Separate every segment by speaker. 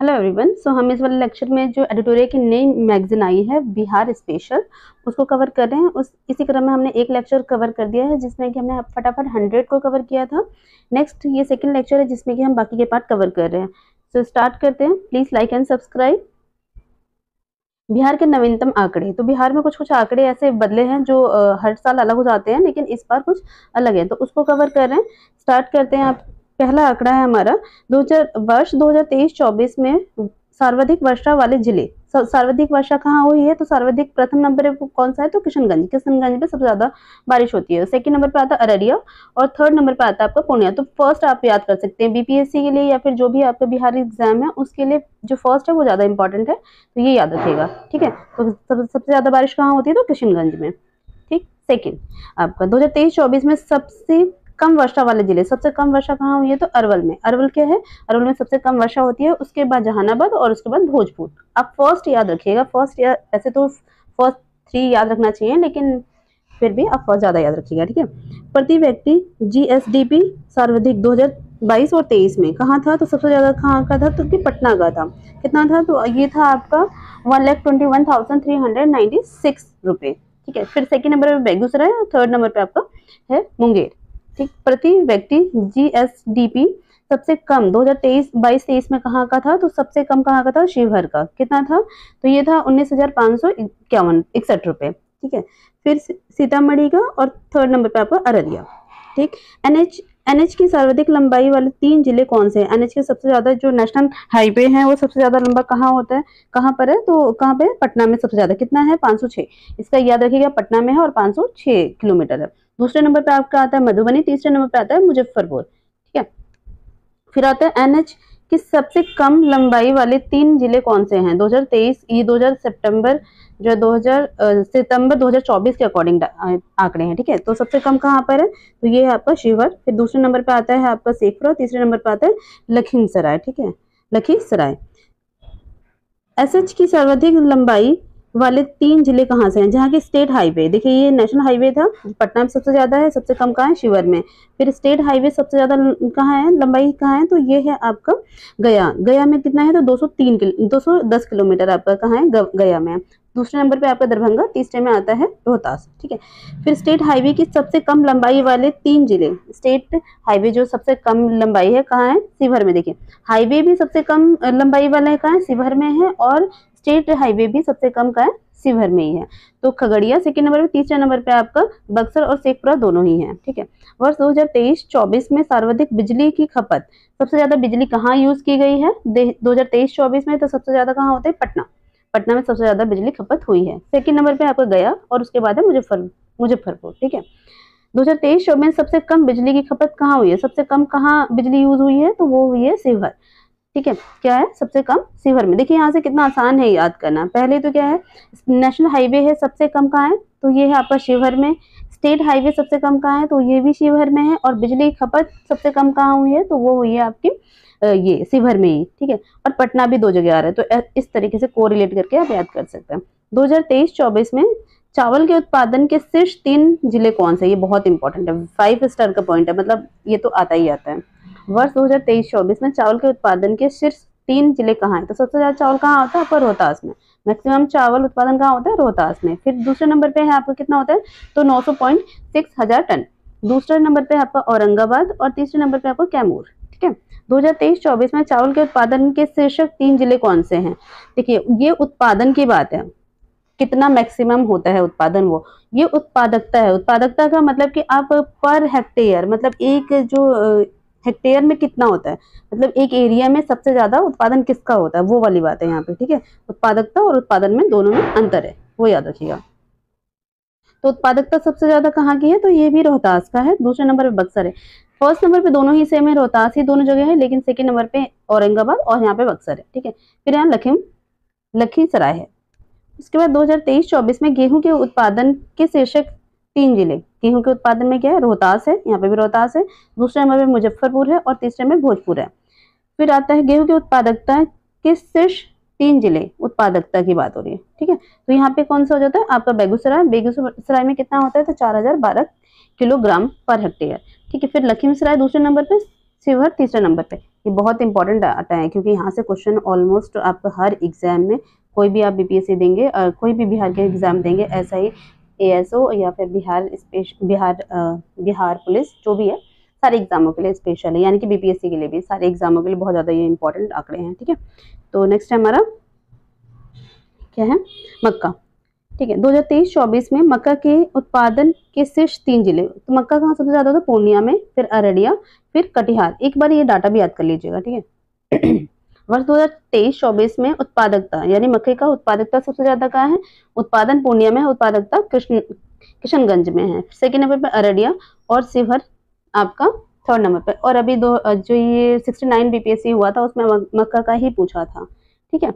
Speaker 1: Hello everyone. हम इस वाले लेक्चर में जो एडिटोरियल की नई मैगजीन आई है बिहार स्पेशल, उसको कवर कर रहे हैं। इसी क्रम में हमने एक लेक्चर कवर कर दिया है जिसमें कि हमने फटाफट 100 को कवर किया था। नेक्स्ट ये सेकंड लेक्चर है जिसमें कि हम बाकी के पार्ट कवर कर रहे हैं। स्टार्ट करते हैं। Please like and subscribe. Bihar के नवीनतम आंकड़े। तो बिहार में कुछ आंकड़े ऐसे बदले हैं जो हर साल अलग हो जाते हैं, लेकिन इस बार कुछ अलग है, तो उसको कवर कर रहे हैं। स्टार्ट करते हैं। आप पहला आंकड़ा है हमारा 2023-24 में सर्वाधिक वर्षा वाले जिले। सर्वाधिक वर्षा कहाँ हुई है? तो सर्वाधिक प्रथम नंबर पे कौन सा है? तो किशनगंज पे सबसे ज्यादा बारिश होती है। सेकंड नंबर पे आता है अररिया और थर्ड नंबर पे आता है आपका पूर्णिया। तो फर्स्ट आप याद कर सकते हैं बीपीएससी के लिए या फिर जो भी आपका बिहार एग्जाम है उसके लिए जो फर्स्ट है वो ज्यादा इंपॉर्टेंट है, तो ये याद रखिएगा। ठीक है, तो सबसे ज्यादा बारिश कहाँ होती है? तो किशनगंज में। ठीक। सेकंड आपका 2023-24 में सबसे कम वर्षा वाले जिले। सबसे कम वर्षा कहाँ हुई है? तो अरवल में। अरवल क्या है? अरवल में सबसे कम वर्षा होती है, उसके बाद जहानाबाद और उसके बाद भोजपुर। आप फर्स्ट याद रखिएगा। फर्स्ट या ऐसे तो फर्स्ट 3 याद रखना चाहिए, लेकिन फिर भी आप फर्स्ट ज्यादा याद रखिएगा। ठीक है। प्रति व्यक्ति जीएसडीपी सर्वाधिक 2022 और 23 में कहाँ था? तो सबसे ज्यादा कहाँ का था? तो कि पटना का था। कितना था? तो ये था आपका 1,21,396 रुपए। ठीक है। फिर सेकंड नंबर पे बेगूसराय और थर्ड नंबर पे आपका है मुंगेर। ठीक। प्रति व्यक्ति जीएसडीपी सबसे कम 2023-22-23 में कहाँ का था? तो सबसे कम कहाँ का था? शिवहर का। कितना था? तो ये था 19,561 रुपए। ठीक है। फिर सीतामढ़ी का और थर्ड नंबर पे आपका अररिया। ठीक। एनएच की सर्वाधिक लंबाई वाले 3 जिले कौन से हैं? एनएच के सबसे ज्यादा जो नेशनल हाईवे है वो सबसे ज्यादा लंबा कहाँ होता है? कहाँ पर है? तो कहाँ पे? पटना में सबसे ज्यादा। कितना है? 506। इसका याद रखिएगा, पटना में है और 506 किलोमीटर है। दूसरे नंबर पे आपका आता है मधुबनी, तीसरे नंबर पे आता है मुजफ्फरपुर। ठीक है। फिर आता है एनएच की सबसे कम लंबाई वाले 3 जिले कौन से हैं? 2023 ये 2000 सितंबर जो 2000 सितंबर 2024 के अकॉर्डिंग आंकड़े हैं। ठीक है। तो सबसे कम कहाँ पर है? तो ये है आपका शिवहर। फिर दूसरे नंबर पे आता है आपका शेखपुरा, तीसरे नंबर पे आता है लखीसराय। ठीक है, लखीसराय। एसएच की सर्वाधिक लंबाई वाले 3 जिले कहाँ से हैं? जहाँ की स्टेट हाईवे। देखिए ये नेशनल हाईवे था, पटना में सबसे ज्यादा है, सबसे कम कहाँ है? शिवहर में। फिर स्टेट हाईवे सबसे ज्यादा कहाँ है? लंबाई कहाँ है? तो ये है आपका गया। गया में कितना है? तो 210 किलोमीटर आपका कहाँ है? गया में। दूसरे नंबर पे आपका दरभंगा, तीसरे में आता है रोहतास। ठीक है। फिर स्टेट हाईवे की सबसे कम लंबाई वाले 3 जिले। स्टेट हाईवे जो सबसे कम लंबाई है कहाँ है? शिवहर में। देखिए हाईवे भी सबसे कम लंबाई वाला है कहाँ है? शिवहर में है, और स्टेट हाईवे भी सबसे कम का है? शिवहर में ही है। तो खगड़िया सेकंड नंबर पे, तीसरे नंबर पे आपका बक्सर और शेखपुरा दोनों ही हैं। ठीक है। वर्ष 2023-24 में सर्वाधिक बिजली की खपत। सबसे ज्यादा बिजली कहाँ यूज की गई है 2023-24 में? तो सबसे ज्यादा कहाँ होता है? पटना। पटना में सबसे ज्यादा बिजली खपत हुई है। सेकंड नंबर पे आपका गया और उसके बाद है मुजफ्फरपुर। ठीक है। 2023 में सबसे कम बिजली की खपत कहाँ हुई है? सबसे कम कहाँ बिजली यूज हुई है? तो वो हुई है शिवहर। ठीक है। क्या है? सबसे कम शिवहर में। देखिए यहाँ से कितना आसान है याद करना। पहले तो क्या है? नेशनल हाईवे है, सबसे कम कहाँ है? तो ये है आपका शिवहर में। स्टेट हाईवे सबसे कम कहाँ है? तो ये भी शिवहर में है। और बिजली खपत सबसे कम कहाँ हुई है? तो वो हुई है आपकी ये शिवहर में ही। ठीक है। और पटना भी 2 जगह आ रहा है, तो इस तरीके से कोरिलेट करके आप याद कर सकते हैं। 2023-24 में चावल के उत्पादन के शीर्ष 3 जिले कौन से? ये बहुत इंपॉर्टेंट है, 5 स्टार का पॉइंट है, मतलब ये तो आता ही आता है। वर्ष 2023-24 में चावल के उत्पादन के शीर्ष 3 जिले कहाँ है? तो सबसे ज्यादा चावल कहाँ होता है? आपका रोहतास में। मैक्सिमम चावल उत्पादन कहाँ होता है? रोहतास में। फिर दूसरे नंबर पे है आपका कितना होता है? तो 900.6 हजार टन। दूसरे नंबर पे आपका औरंगाबाद और तीसरे नंबर पे आपका कैमूर। ठीक है। 2023-24 में चावल के उत्पादन के शीर्षक 3 जिले कौन से हैं? देखिए ये उत्पादन की बात है, कितना मैक्सिमम होता है उत्पादन, वो ये उत्पादकता है। उत्पादकता का मतलब कि आप पर हेक्टेयर, मतलब एक जो हेक्टेयर में कितना होता है, मतलब एक एरिया में सबसे ज्यादा उत्पादन किसका होता है, वो वाली बात है यहाँ पे। ठीक है। उत्पादकता और उत्पादन में दोनों में अंतर है, वो याद रखिएगा। तो उत्पादकता सबसे ज्यादा कहाँ की है? तो ये भी रोहतास का है। दूसरे नंबर पे बक्सर है। फर्स्ट नंबर पे दोनों ही सेम है, रोहतास ही दोनों जगह है, लेकिन सेकंड नंबर पे औरंगाबाद और यहाँ पे बक्सर है। ठीक है। फिर यहाँ लखीसराय है। उसके बाद 2023-24 में गेहूं के उत्पादन के शीर्षक 3 जिले। गेहूं के उत्पादन में क्या है? रोहतास है, यहाँ पे भी रोहतास है। दूसरे नंबर पे मुजफ्फरपुर है और तीसरे में भोजपुर है। फिर आता है गेहूं की उत्पादकता के शीर्ष 3 जिले। उत्पादकता की बात हो रही है। ठीक है। तो यहाँ पे कौन सा हो जाता है? आपका बेगूसराय। बेगूसराय में कितना होता है? तो 4012 किलोग्राम पर हेक्टेयर। ठीक है। फिर लखीसराय दूसरे नंबर पे शिवहर तीसरे नंबर पे। ये बहुत इंपॉर्टेंट आता है क्योंकि यहाँ से क्वेश्चन ऑलमोस्ट आपका हर एग्जाम में, कोई भी आप बीपीएससी देंगे, कोई भी बिहार के एग्जाम देंगे, ऐसा ही एएसओ या फिर बिहार पुलिस जो भी है, सारे एग्जामों के लिए स्पेशल है, यानी कि बीपीएससी के लिए भी, सारे एग्जामों के लिए बहुत ज़्यादा ये इंपॉर्टेंट आंकड़े हैं। ठीक है, तो नेक्स्ट है हमारा क्या है, मक्का। ठीक है, 2023-24 में मक्का के उत्पादन के शीर्ष 3 जिले, तो मक्का कहाँ सबसे ज्यादा होता है, पूर्णिया में, फिर अररिया, फिर कटिहार। एक बार ये डाटा भी याद कर लीजिएगा। ठीक है, वर्ष 2023-24 में उत्पादकता, यानी मक्के का उत्पादकता सबसे ज्यादा कहाँ है, उत्पादन पूर्णिया में है, उत्पादकता किशनगंज में है, सेकेंड नंबर पे अररिया, और शिवहर आपका थर्ड नंबर पे। और अभी जो ये 69 बीपीएससी हुआ था उसमें मक्का का ही पूछा था। ठीक है,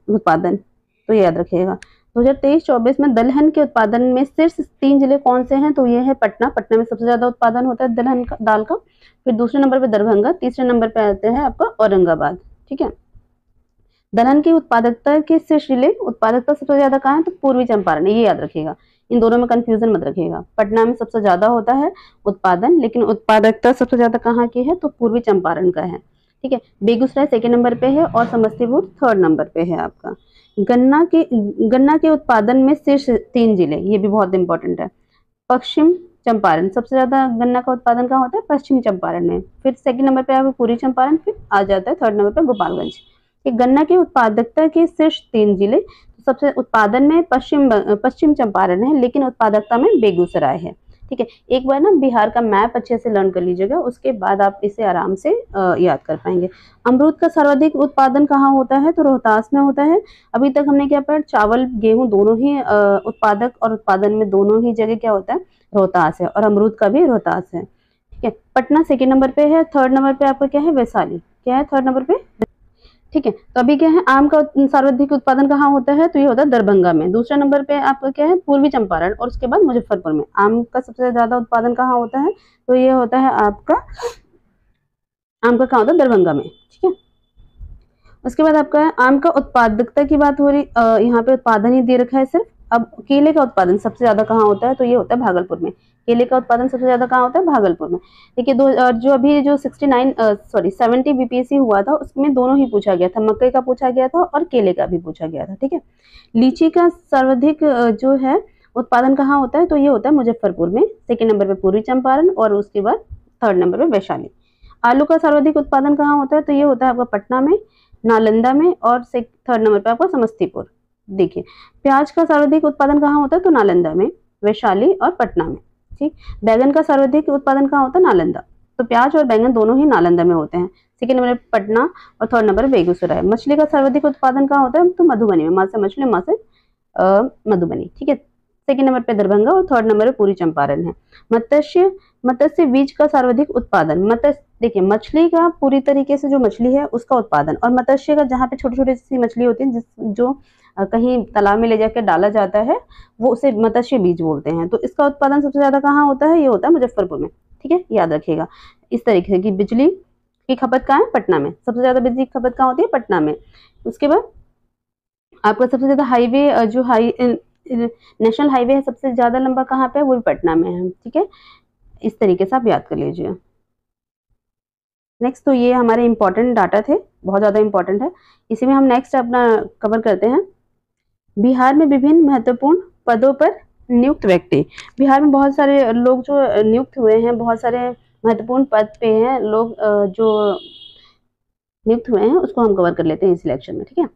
Speaker 1: उत्पादन, तो ये याद रखिएगा। 2023-24 में दलहन के उत्पादन में शीर्ष 3 जिले कौन से हैं, तो ये है पटना, पटना में सबसे ज्यादा उत्पादन होता है दलहन का, दाल का, फिर दूसरे नंबर पे दरभंगा, तीसरे नंबर पे आते हैं आपका औरंगाबाद। ठीक है, दलहन की उत्पादकता के शीर्ष जिले, उत्पादकता सबसे ज्यादा कहाँ है, तो पूर्वी चंपारण, ये याद रखिएगा, इन दोनों में कंफ्यूजन मत रखिएगा। पटना में सबसे ज्यादा होता है उत्पादन, लेकिन उत्पादकता सबसे ज्यादा कहाँ की है, तो पूर्वी चंपारण का है। ठीक है, बेगूसराय सेकेंड नंबर पे है और समस्तीपुर थर्ड नंबर पे है आपका। गन्ना के उत्पादन में शीर्ष 3 जिले, ये भी बहुत इंपॉर्टेंट है। पश्चिम चंपारण, सबसे ज्यादा गन्ना का उत्पादन कहाँ होता है, पश्चिम चंपारण में, फिर सेकंड नंबर पे आपको पूर्वी चंपारण, फिर आ जाता है थर्ड नंबर पे गोपालगंज। गन्ना की उत्पादकता के शीर्ष 3 जिले, सबसे उत्पादन में पश्चिम चंपारण है, लेकिन उत्पादकता में बेगूसराय है। ठीक है, एक बार ना बिहार का मैप अच्छे से लर्न कर लीजिएगा, उसके बाद आप इसे आराम से याद कर पाएंगे। अमरूद का सर्वाधिक उत्पादन कहाँ होता है, तो रोहतास में होता है। अभी तक हमने क्या पढ़ा, चावल गेहूं दोनों ही उत्पादक और उत्पादन में दोनों ही जगह क्या होता है, रोहतास है, और अमरूद का भी रोहतास है। ठीक है, पटना सेकेंड नंबर पे है, थर्ड नंबर पे आपका क्या है, वैशाली, क्या है थर्ड नंबर पे। ठीक है, तो अभी क्या है, आम का सर्वाधिक उत्पादन कहाँ होता है, तो ये होता है दरभंगा में। दूसरे नंबर पे आपका क्या है, पूर्वी चंपारण, और उसके बाद मुजफ्फरपुर में। आम का सबसे ज्यादा उत्पादन कहाँ होता है, तो ये होता है आपका, आम का कहाँ होता है, दरभंगा में। ठीक है, उसके बाद आपका आम का उत्पादकता की बात हो रही, यहाँ पे उत्पादन ही दे रखा है सिर्फ। अब केले का उत्पादन सबसे ज्यादा कहाँ होता है, तो ये होता है भागलपुर में। केले का उत्पादन सबसे ज्यादा कहाँ होता है, भागलपुर में। देखिए जो अभी जो 70 बीपीएससी हुआ था उसमें दोनों ही पूछा गया था, मकई का पूछा गया था और केले का भी पूछा गया था। ठीक है, लीची का सर्वाधिक जो है उत्पादन कहाँ होता है, तो ये होता है मुजफ्फरपुर में, सेकेंड नंबर पे पूर्वी चंपारण, और उसके बाद थर्ड नंबर पे वैशाली। आलू का सर्वाधिक उत्पादन कहाँ होता है, तो ये होता है आपका पटना में, नालंदा में, और थर्ड नंबर पे आपका समस्तीपुर। देखिए, प्याज का सर्वाधिक उत्पादन कहाँ होता है, तो नालंदा में, वैशाली और पटना में। ठीक, बैगन का सर्वाधिक उत्पादन कहाँ होता है, नालंदा, तो प्याज और बैगन दोनों ही नालंदा में होते हैं। सेकेंड नंबर पे पटना और थर्ड नंबर बेगूसराय। मछली का सर्वाधिक उत्पादन कहाँ होता है, तो मधुबनी में, माँ से मछली, माँ से मधुबनी। ठीक है, सेकेंड नंबर पे दरभंगा और थर्ड नंबर पे पूरी चंपारण है। मत्स्य बीज का सर्वाधिक उत्पादन, देखिए मछली का पूरी तरीके से जो मछली है उसका उत्पादन, और मत्स्य का जहाँ पे छोटी छोटी सी मछली होती है जो कहीं तालाब में ले जाकर डाला जाता है, वो उसे मत्स्य बीज बोलते हैं। तो इसका उत्पादन सबसे ज्यादा कहाँ होता है, ये होता है मुजफ्फरपुर में। ठीक है, याद रखिएगा। इस तरीके से कि बिजली की खपत कहाँ है, पटना में, सबसे ज्यादा बिजली की खपत कहाँ होती है, पटना में। उसके बाद आपका सबसे ज्यादा हाईवे जो नेशनल हाईवे है सबसे ज्यादा लंबा कहाँ पे है, वो भी पटना में है। ठीक है, इस तरीके से आप याद कर लीजिए। नेक्स्ट, तो ये हमारे इंपॉर्टेंट डाटा थे, बहुत ज्यादा इंपॉर्टेंट है। इसी में हम नेक्स्ट अपना कवर करते हैं, बिहार में विभिन्न महत्वपूर्ण पदों पर नियुक्त व्यक्ति। बिहार में बहुत सारे लोग जो नियुक्त हुए हैं, बहुत सारे महत्वपूर्ण पद पे हैं लोग जो नियुक्त हुए हैं, उसको हम कवर कर लेते हैं इस सिलेक्शन में। ठीक है,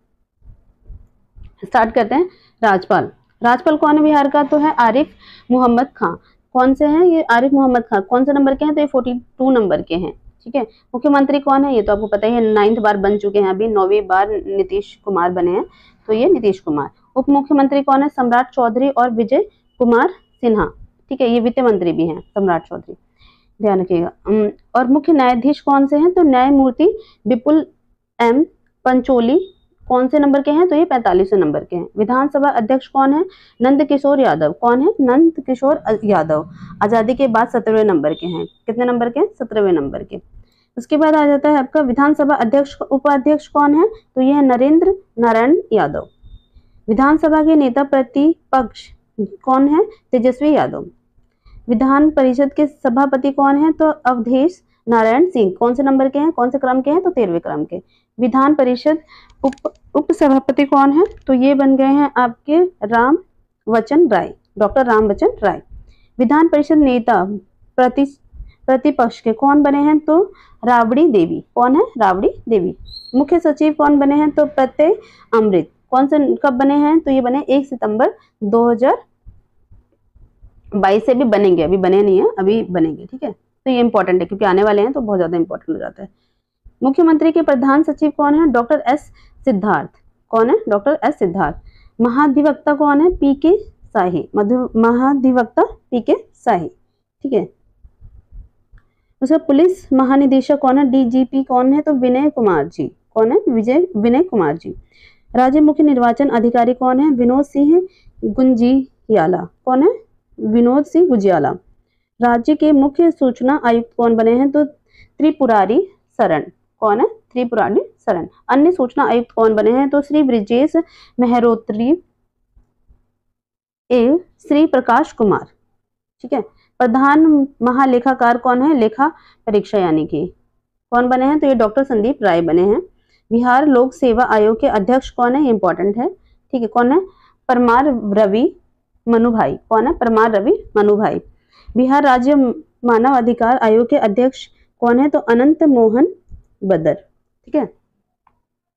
Speaker 1: स्टार्ट करते हैं। राज्यपाल कौन है बिहार का, तो है आरिफ मोहम्मद खां। कौन से हैं ये, आरिफ मोहम्मद खां। कौन से नंबर के हैं, तो ये 42 नंबर के हैं। ठीक है, मुख्यमंत्री कौन है, ये तो आपको पता ही है, 9th बार बन चुके हैं, अभी 9वीं बार नीतीश कुमार बने हैं, तो ये नीतीश कुमार। उप मुख्यमंत्री कौन है, सम्राट चौधरी और विजय कुमार सिन्हा। ठीक है, ये वित्त मंत्री भी हैं सम्राट चौधरी, ध्यान रखिएगा। और मुख्य न्यायाधीश कौन से हैं, तो न्यायमूर्ति विपुल एम पंचोली। कौन से नंबर के हैं, तो ये 45वें नंबर के हैं। विधानसभा अध्यक्ष कौन है, नंद किशोर यादव। कौन है, नंद किशोर यादव। आजादी के बाद 17वें नंबर के हैं। कितने नंबर के हैं, 17वें नंबर के। उसके बाद आ जाता है आपका विधानसभा अध्यक्ष, उपाध्यक्ष कौन है, तो ये है नरेंद्र नारायण यादव। विधानसभा के नेता प्रतिपक्ष कौन है, तेजस्वी यादव। विधान परिषद के सभापति कौन है, तो अवधेश नारायण सिंह कौन से नंबर के हैं, कौन से क्रम के हैं, तो 13वें क्रम के। विधान परिषद उप सभापति कौन है, तो ये बन गए हैं आपके राम वचन राय, डॉक्टर राम वचन राय। विधान परिषद नेता प्रतिपक्ष के कौन बने हैं, तो राबड़ी देवी, कौन है, राबड़ी देवी। मुख्य सचिव कौन बने हैं, तो प्रत्यय अमृत, कौन से कब बने हैं, तो ये बने 1 सितंबर 2022 से भी बनेंगे, अभी बने नहीं है, अभी बनेंगे, ठीक है। तो ये इंपॉर्टेंट है क्योंकि आने वाले हैं तो बहुत ज्यादा इंपॉर्टेंट हो जाता है। मुख्यमंत्री के प्रधान सचिव कौन है, डॉक्टर एस सिद्धार्थ, कौन है, डॉक्टर एस सिद्धार्थ। महाधिवक्ता कौन है, पीके शाही, महाधिवक्ता पीके शाही, ठीक है। उसका पुलिस महानिदेशक कौन है, डीजीपी कौन है, तो विनय कुमार जी, कौन है, विनय कुमार जी। राज्य मुख्य निर्वाचन अधिकारी कौन है, विनोद सिंह गुंजियाला, कौन है, विनोद सिंह गुंजियाला। राज्य के मुख्य सूचना आयुक्त कौन बने हैं, तो त्रिपुरारी शरण, कौन है, त्रिपुरारी शरण। अन्य सूचना आयुक्त कौन बने हैं, तो श्री ब्रिजेश मेहरोत्री एवं श्री प्रकाश कुमार, ठीक है। प्रधान महालेखाकार कौन है, लेखा परीक्षा यानी कि कौन बने हैं, तो ये डॉक्टर संदीप राय बने हैं। बिहार लोक सेवा आयोग के अध्यक्ष कौन है, इंपॉर्टेंट है, ठीक है, कौन है, परमार रवि मनुभाई, कौन है, परमार रवि मनुभाई। बिहार राज्य मानव अधिकार आयोग के अध्यक्ष कौन है, तो अनंत मोहन बदर, ठीक है।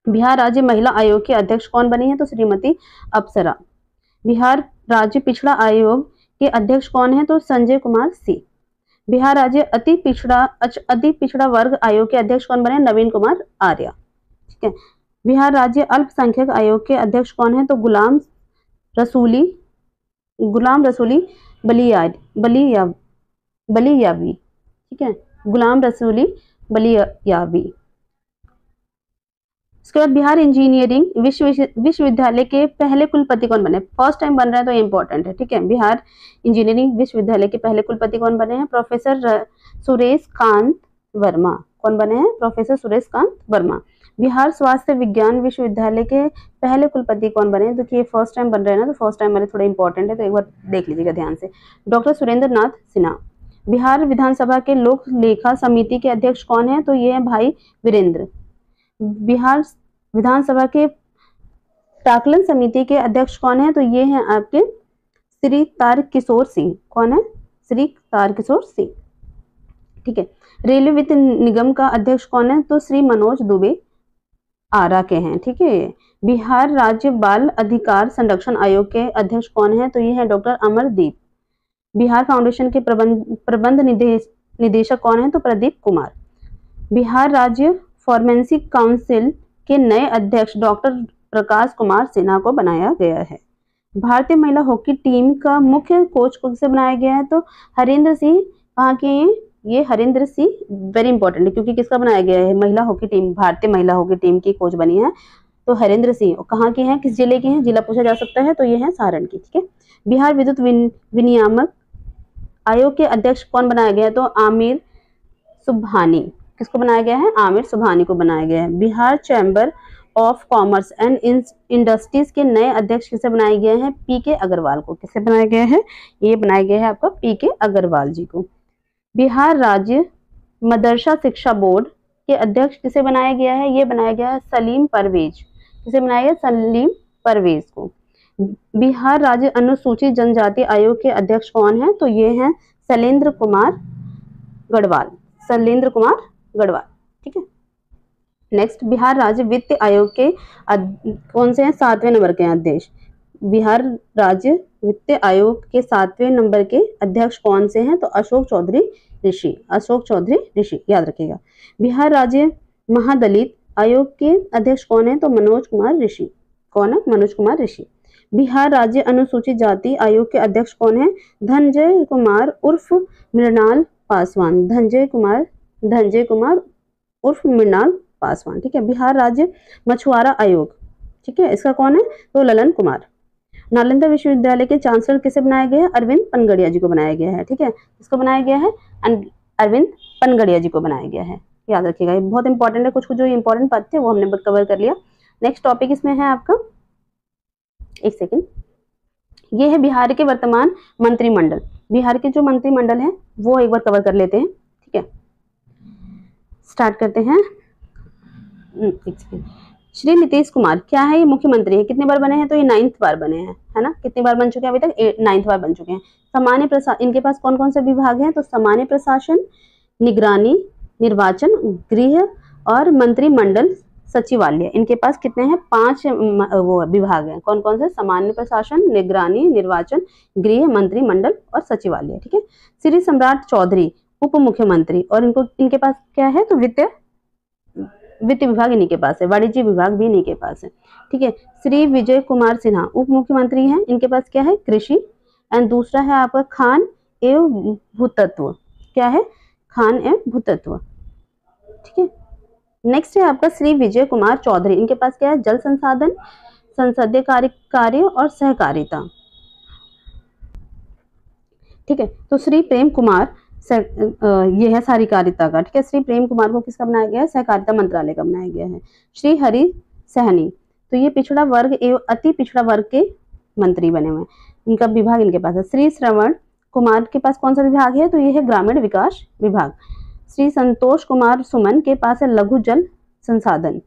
Speaker 1: बिहार राज्य महिला आयोग के अध्यक्ष कौन बनी है, तो श्रीमती अप्सरा। बिहार राज्य पिछड़ा आयोग के अध्यक्ष कौन है, तो संजय कुमार सी। बिहार राज्य अति पिछड़ा वर्ग आयोग के अध्यक्ष कौन बने, नवीन कुमार आर्य, ठीक है। बिहार राज्य अल्पसंख्यक आयोग के अध्यक्ष कौन है, तो गुलाम रसूली बलियावी, ठीक है, गुलाम रसूली बलियावी। उसके बाद बिहार इंजीनियरिंग विश्वविद्यालय के पहले कुलपति कौन बने, फर्स्ट टाइम बन रहे हैं तो इंपॉर्टेंट है, ठीक है। बिहार इंजीनियरिंग विश्वविद्यालय के पहले कुलपति कौन बने हैं, प्रोफेसर सुरेश कांत वर्मा, कौन बने हैं, प्रोफेसर सुरेश कांत वर्मा। बिहार स्वास्थ्य विज्ञान विश्वविद्यालय के पहले कुलपति कौन बने हैं, तो ये फर्स्ट टाइम बन रहे हैं ना, तो फर्स्ट टाइम वाले थोड़ा इंपॉर्टेंट है, तो एक बार देख लीजिएगा ध्यान से, डॉक्टर सुरेंद्र नाथ सिन्हा। बिहार विधानसभा के लोक लेखा समिति के अध्यक्ष कौन है, तो ये है भाई वीरेंद्र। बिहार विधानसभा के प्राक्कलन समिति के अध्यक्ष कौन है, तो ये हैं आपके श्री तारकिशोर सिंह, कौन है, श्री तारकिशोर सिंह, ठीक है। रेलवे वित्त निगम का अध्यक्ष कौन है, तो श्री मनोज दुबे आरा के हैं, ठीक है। बिहार राज्य बाल अधिकार संरक्षण आयोग के अध्यक्ष कौन है, तो ये है डॉक्टर अमरदीप। बिहार फाउंडेशन के प्रबंध निदेशक कौन है, तो प्रदीप कुमार। बिहार राज्य फॉरेंसिक काउंसिल के नए अध्यक्ष डॉक्टर प्रकाश कुमार सिन्हा को बनाया गया है। भारतीय महिला हॉकी टीम का मुख्य कोच किसे बनाया गया है, तो हरेंद्र सिंह, कहाँ के हैं ये, हरेंद्र सिंह वेरी इंपॉर्टेंट है क्योंकि किसका बनाया गया है, महिला हॉकी टीम, भारतीय महिला हॉकी टीम की कोच बनी है, तो हरेंद्र सिंह। कहाँ के हैं, किस जिले के हैं, जिला पूछा जा सकता है, तो ये है सारण की, ठीक है। बिहार विद्युत विनियामक आयोग के अध्यक्ष कौन बनाया गया है, तो आमिर सुबहानी, किसको बनाया गया है, आमिर सुबहानी को बनाया गया है। Bihar chamber of commerce and industries के नए अध्यक्ष किसे बनाए गए हैं, पीके अग्रवाल को, किसे बनाया गया है, ये बनाया गया है आपका पीके अग्रवाल जी को। बिहार राज्य मदरसा शिक्षा बोर्ड के अध्यक्ष किसे बनाया गया है, ये बनाया गया है सलीम परवेज, किसे बनाया गया, सलीम परवेज को। बिहार राज्य अनुसूचित जनजाति आयोग के अध्यक्ष कौन है, तो ये हैं शैलेंद्र कुमार गढ़वाल, शैलेंद्र कुमार गढ़वाल, ठीक है। नेक्स्ट, बिहार राज्य वित्त आयोग के कौन से हैं, 7वें नंबर के अध्यक्ष। बिहार राज्य वित्त आयोग के 7वें नंबर के अध्यक्ष कौन से हैं, तो अशोक चौधरी ऋषि, अशोक चौधरी ऋषि, याद रखिएगा। बिहार राज्य महादलित आयोग के अध्यक्ष कौन है, तो मनोज कुमार ऋषि, कौन है, मनोज कुमार ऋषि। बिहार राज्य अनुसूचित जाति आयोग के अध्यक्ष कौन है, धनंजय कुमार उर्फ मृणाल पासवान, धनंजय कुमार उर्फ मृणाल पासवान, ठीक है। बिहार राज्य मछुआरा आयोग, ठीक है, इसका कौन है, तो ललन कुमार। नालंदा विश्वविद्यालय के चांसलर किसे बनाया गया है, अरविंद पनगड़िया जी को बनाया गया है, ठीक है, इसको बनाया गया है अरविंद पनगड़िया जी को बनाया गया है, याद रखिएगा, ये बहुत इंपॉर्टेंट है, कुछ जो इंपॉर्टेंट बात थे वो हमने कवर कर लिया। नेक्स्ट टॉपिक इसमें है आपका, एक सेकेंड, ये है बिहार के वर्तमान मंत्रिमंडल। बिहार के जो मंत्रिमंडल है वो एक बार कवर कर लेते हैं, ठीक है। स्टार्ट करते हैं। एक सेकेंड। श्री नीतीश कुमार क्या है? ये मुख्यमंत्री है। कितने बार बने हैं? तो ये 9th बार बने हैं, है ना। कितनी बार बन चुके हैं अभी तक? 9th बार बन चुके हैं। सामान्य प्रशासन, इनके पास कौन कौन से विभाग हैं? तो सामान्य प्रशासन, निगरानी, निर्वाचन, गृह और मंत्रिमंडल सचिवालय। इनके पास कितने हैं? 5 वो विभाग हैं। कौन कौन से? सामान्य प्रशासन, निगरानी, निर्वाचन, गृह, मंत्रिमंडल और सचिवालय। ठीक है। श्री सम्राट चौधरी उप मुख्यमंत्री, और इनके पास क्या है? तो वित्त विभाग इन्हीं के पास है। वाणिज्य विभाग भी इन्हीं के पास है। ठीक है। श्री विजय कुमार सिन्हा उप मुख्यमंत्री हैं। इनके पास क्या है? कृषि। एंड दूसरा है आपका खान एवं भूतत्व। क्या है? खान एवं भूतत्व। ठीक है। नेक्स्ट है आपका श्री विजय कुमार चौधरी। इनके पास क्या है? जल संसाधन, संसदीय कार्य और सहकारिता। ठीक है। तो श्री प्रेम कुमार ये है सहकारिता का। ठीक है। श्री प्रेम कुमार को किसका बनाया गया है? सहकारिता मंत्रालय का बनाया गया है। श्री हरि सहनी, तो ये पिछड़ा वर्ग एवं अति पिछड़ा वर्ग के मंत्री बने हुए हैं। इनका विभाग इनके पास है। श्री श्रवण कुमार के पास कौन सा विभाग है? तो ये है ग्रामीण विकास विभाग। श्री संतोष कुमार सुमन के पास है लघु जल संसाधन।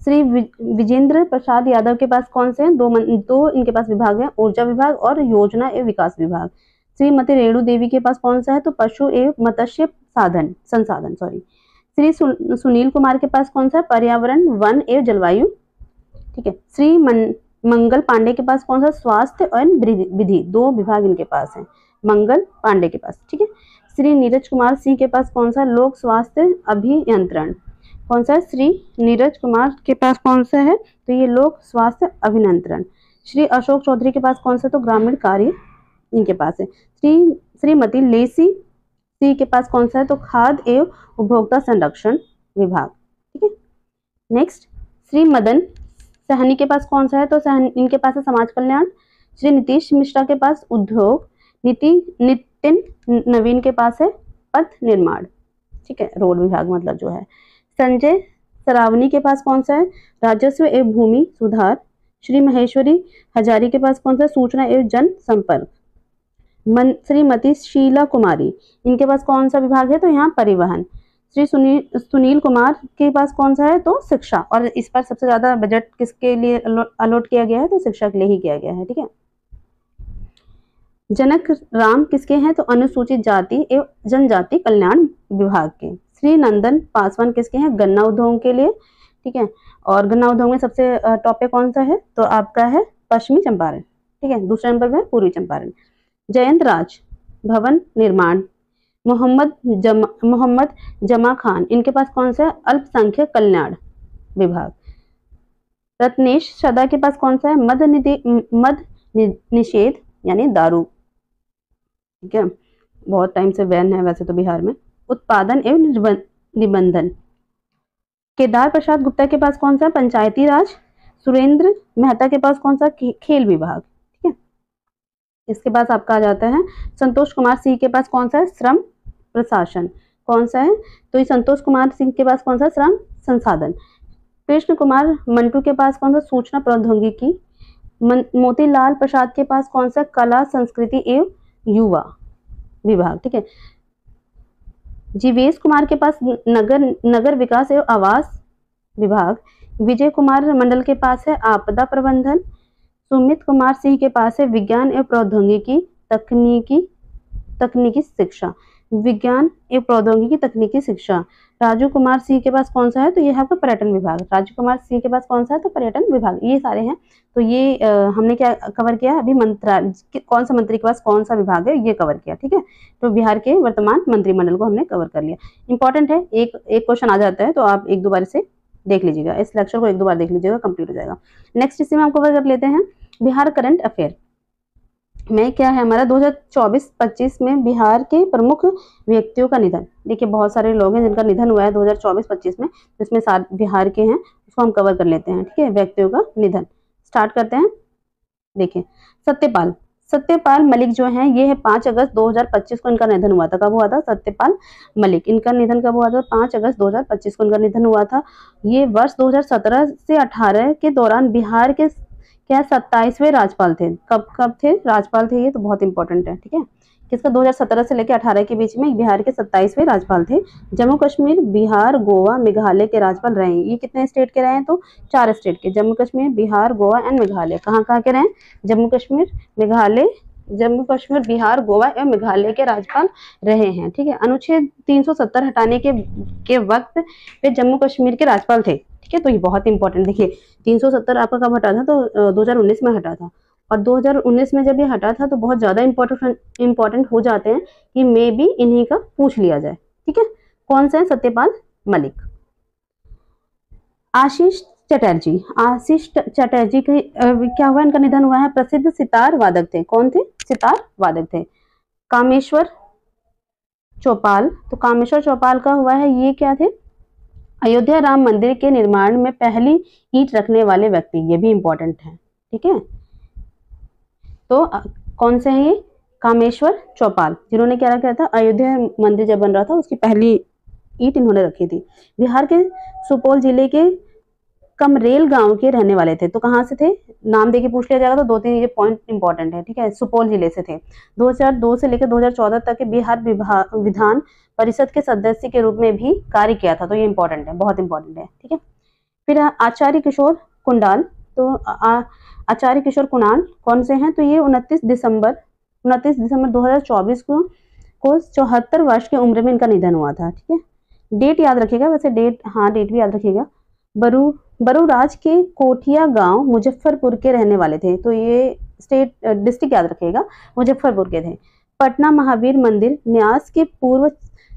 Speaker 1: श्री विजेंद्र प्रसाद यादव के पास कौन से हैं? दो इनके पास विभाग है, ऊर्जा विभाग और योजना एवं विकास विभाग। श्रीमती रेणु देवी के पास कौन सा है? तो पशु एवं मत्स्य संसाधन। श्री सुनील कुमार के पास कौन सा है? पर्यावरण, वन एवं जलवायु। ठीक है। श्री मंगल पांडे के पास कौन सा? स्वास्थ्य और विधि। 2 विभाग इनके पास है, मंगल पांडे के पास। ठीक है। श्री नीरज कुमार सिंह के पास कौन सा? लोक स्वास्थ्य अभियंत्रण। कौन सा है? श्री नीरज कुमार के पास कौन सा है? तो ये लोक स्वास्थ्य अभियंत्रण। श्री अशोक चौधरी के पास कौन सा? तो ग्रामीण कार्य इनके पास है। श्रीमती लेसी सी के पास कौन सा है? तो खाद्य एवं उपभोक्ता संरक्षण विभाग। ठीक है। नेक्स्ट श्री मदन सहनी के पास कौन सा है? तो इनके पास है समाज कल्याण। श्री नीतीश मिश्रा के पास उद्योग, नितिन नवीन के पास है पथ निर्माण। ठीक है, रोड विभाग मतलब जो है। संजय सरावनी के पास कौन सा है? राजस्व एवं भूमि सुधार। श्री महेश्वरी हजारी के पास कौन सा? सूचना एवं जन संपर्क। श्रीमती शीला कुमारी, इनके पास कौन सा विभाग है? तो यहाँ परिवहन। श्री सुनील कुमार के पास कौन सा है? तो शिक्षा। और इस पर सबसे ज्यादा बजट किसके लिए अलॉट किया गया है? तो शिक्षा के लिए ही किया गया है। ठीक है। जनक राम किसके हैं? तो अनुसूचित जाति एवं जनजाति कल्याण विभाग के। श्री नंदन पासवान किसके हैं? गन्ना उद्योग के लिए। ठीक है। और गन्ना उद्योग में सबसे टॉप पे कौन सा है? तो आपका है पश्चिमी चंपारण। ठीक है। दूसरे नंबर पे पूर्वी चंपारण। जयंत राज भवन निर्माण। मोहम्मद जमा खान, इनके पास कौन सा है? अल्पसंख्यक कल्याण विभाग। रत्नेश सदा के पास कौन सा है? मद निषेध यानी दारू। ठीक है, बहुत टाइम से बैन है वैसे तो बिहार में। उत्पादन एवं निबंधन। केदार प्रसाद गुप्ता के पास कौन सा? पंचायती राज। सुरेंद्र मेहता के पास कौन सा? खेल विभाग। ठीक है। इसके पास आपका आ जाता है संतोष कुमार सिंह के पास कौन सा है? श्रम प्रशासन। कौन सा है? तो ये संतोष कुमार सिंह के पास कौन सा? श्रम संसाधन। कृष्ण कुमार मंटू के पास कौन सा? सूचना प्रौद्योगिकी। मोतीलाल प्रसाद के पास कौन सा? कला संस्कृति एवं युवा विभाग। ठीक है। जीवेश कुमार के पास नगर विकास एवं आवास विभाग। विजय कुमार मंडल के पास है आपदा प्रबंधन। सुमित कुमार सिंह के पास है विज्ञान एवं प्रौद्योगिकी तकनीकी शिक्षा। विज्ञान एवं प्रौद्योगिकी तकनीकी शिक्षा। राजू कुमार सिंह के पास कौन सा है? तो ये है आपका पर्यटन विभाग। राजू कुमार सिंह के पास कौन सा है? तो पर्यटन विभाग। ये सारे हैं। तो ये हमने क्या कवर किया अभी? मंत्रालय कौन सा मंत्री के पास कौन सा विभाग है ये कवर किया। ठीक है। तो बिहार के वर्तमान मंत्रिमंडल को हमने कवर कर लिया। इंपॉर्टेंट है, एक क्वेश्चन आ जाता है तो आप 1-2 बार इसे देख लीजिएगा। इस लेक्चर को 1-2 बार देख लीजिएगा, कंप्लीट हो जाएगा। नेक्स्ट इसी में हम कवर कर लेते हैं बिहार करंट अफेयर में क्या है हमारा 2024-25 में बिहार के प्रमुख व्यक्तियों का निधन। देखिए बहुत सारे लोग हैं जिनका निधन हुआ है 2024-25 में, जिसमें 7 बिहार के हैं, उसको हम कवर कर लेते हैं। ठीक है, व्यक्तियों का निधन स्टार्ट करते हैं। देखिए सत्यपाल मलिक जो हैं ये है 5 अगस्त 2025 को इनका निधन हुआ था। कब हुआ था? सत्यपाल मलिक, इनका निधन कब हुआ था? 5 अगस्त 2025 को इनका निधन हुआ था। ये वर्ष 2017 से 18 के दौरान बिहार के क्या 27वें राज्यपाल थे। कब थे राज्यपाल थे? ये तो बहुत इंपॉर्टेंट है। ठीक है, किसका 2017 से लेकर 18 के बीच में बिहार के 27वें राज्यपाल थे। जम्मू कश्मीर, बिहार, गोवा, मेघालय के राज्यपाल रहे हैं। ये कितने स्टेट के रहे हैं? तो 4 स्टेट के, जम्मू कश्मीर, बिहार, गोवा एंड मेघालय। कहाँ कहाँ के रहे हैं? जम्मू कश्मीर, बिहार, गोवा एवं मेघालय के राज्यपाल रहे हैं। ठीक है, अनुच्छेद 370 हटाने के वक्त वे जम्मू कश्मीर के राज्यपाल थे। ठीक है, तो ये बहुत इंपॉर्टेंट, देखिए 370 आपका कब हटा था? तो 2019 में हटा था। और 2019 में जब ये हटा था तो बहुत ज्यादा इंपॉर्टेंट हो जाते हैं कि मे भी इन्हीं का पूछ लिया जाए। ठीक है, कौन सा है? सत्यपाल मलिक। आशीष चटर्जी के क्या हुआ? इनका निधन हुआ है। प्रसिद्ध सितार वादक थे। कौन थे? सितार वादक थे। कामेश्वर चौपाल, तो कामेश्वर चौपाल का हुआ है, ये क्या थे? अयोध्या राम मंदिर के निर्माण में पहली ईंट रखने वाले व्यक्ति, ये भी इंपॉर्टेंट है। ठीक है, तो कौन से हैं ये? कामेश्वर चौपाल, जिन्होंने क्या रखा था? अयोध्या मंदिर जब बन रहा था उसकी पहली ईंट इन्होंने रखी थी। बिहार के सुपौल जिले के कमरेल गांव के रहने वाले थे। तो कहाँ से थे? नाम देके पूछ लिया जाएगा तो 2-3 ये पॉइंट इंपॉर्टेंट है। ठीक है, सुपौल जिले से थे। 2002 से लेकर 2014 तक के बिहार विधान परिषद के सदस्य के रूप में भी कार्य किया था। तो ये इंपॉर्टेंट है, बहुत इंपॉर्टेंट है। ठीक है, फिर आचार्य किशोर कुंडाल, तो आचार्य किशोर कुणाल कौन से हैं? तो ये 29 दिसंबर 2024 को 74 वर्ष की उम्र में इनका निधन हुआ था। ठीक है, डेट याद रखिएगा, वैसे डेट भी याद रखिएगा। बरूराज के कोठिया गांव मुजफ्फरपुर के रहने वाले थे। तो ये डिस्ट्रिक्ट याद रखिएगा, मुजफ्फरपुर के थे। पटना महावीर मंदिर न्यास के पूर्व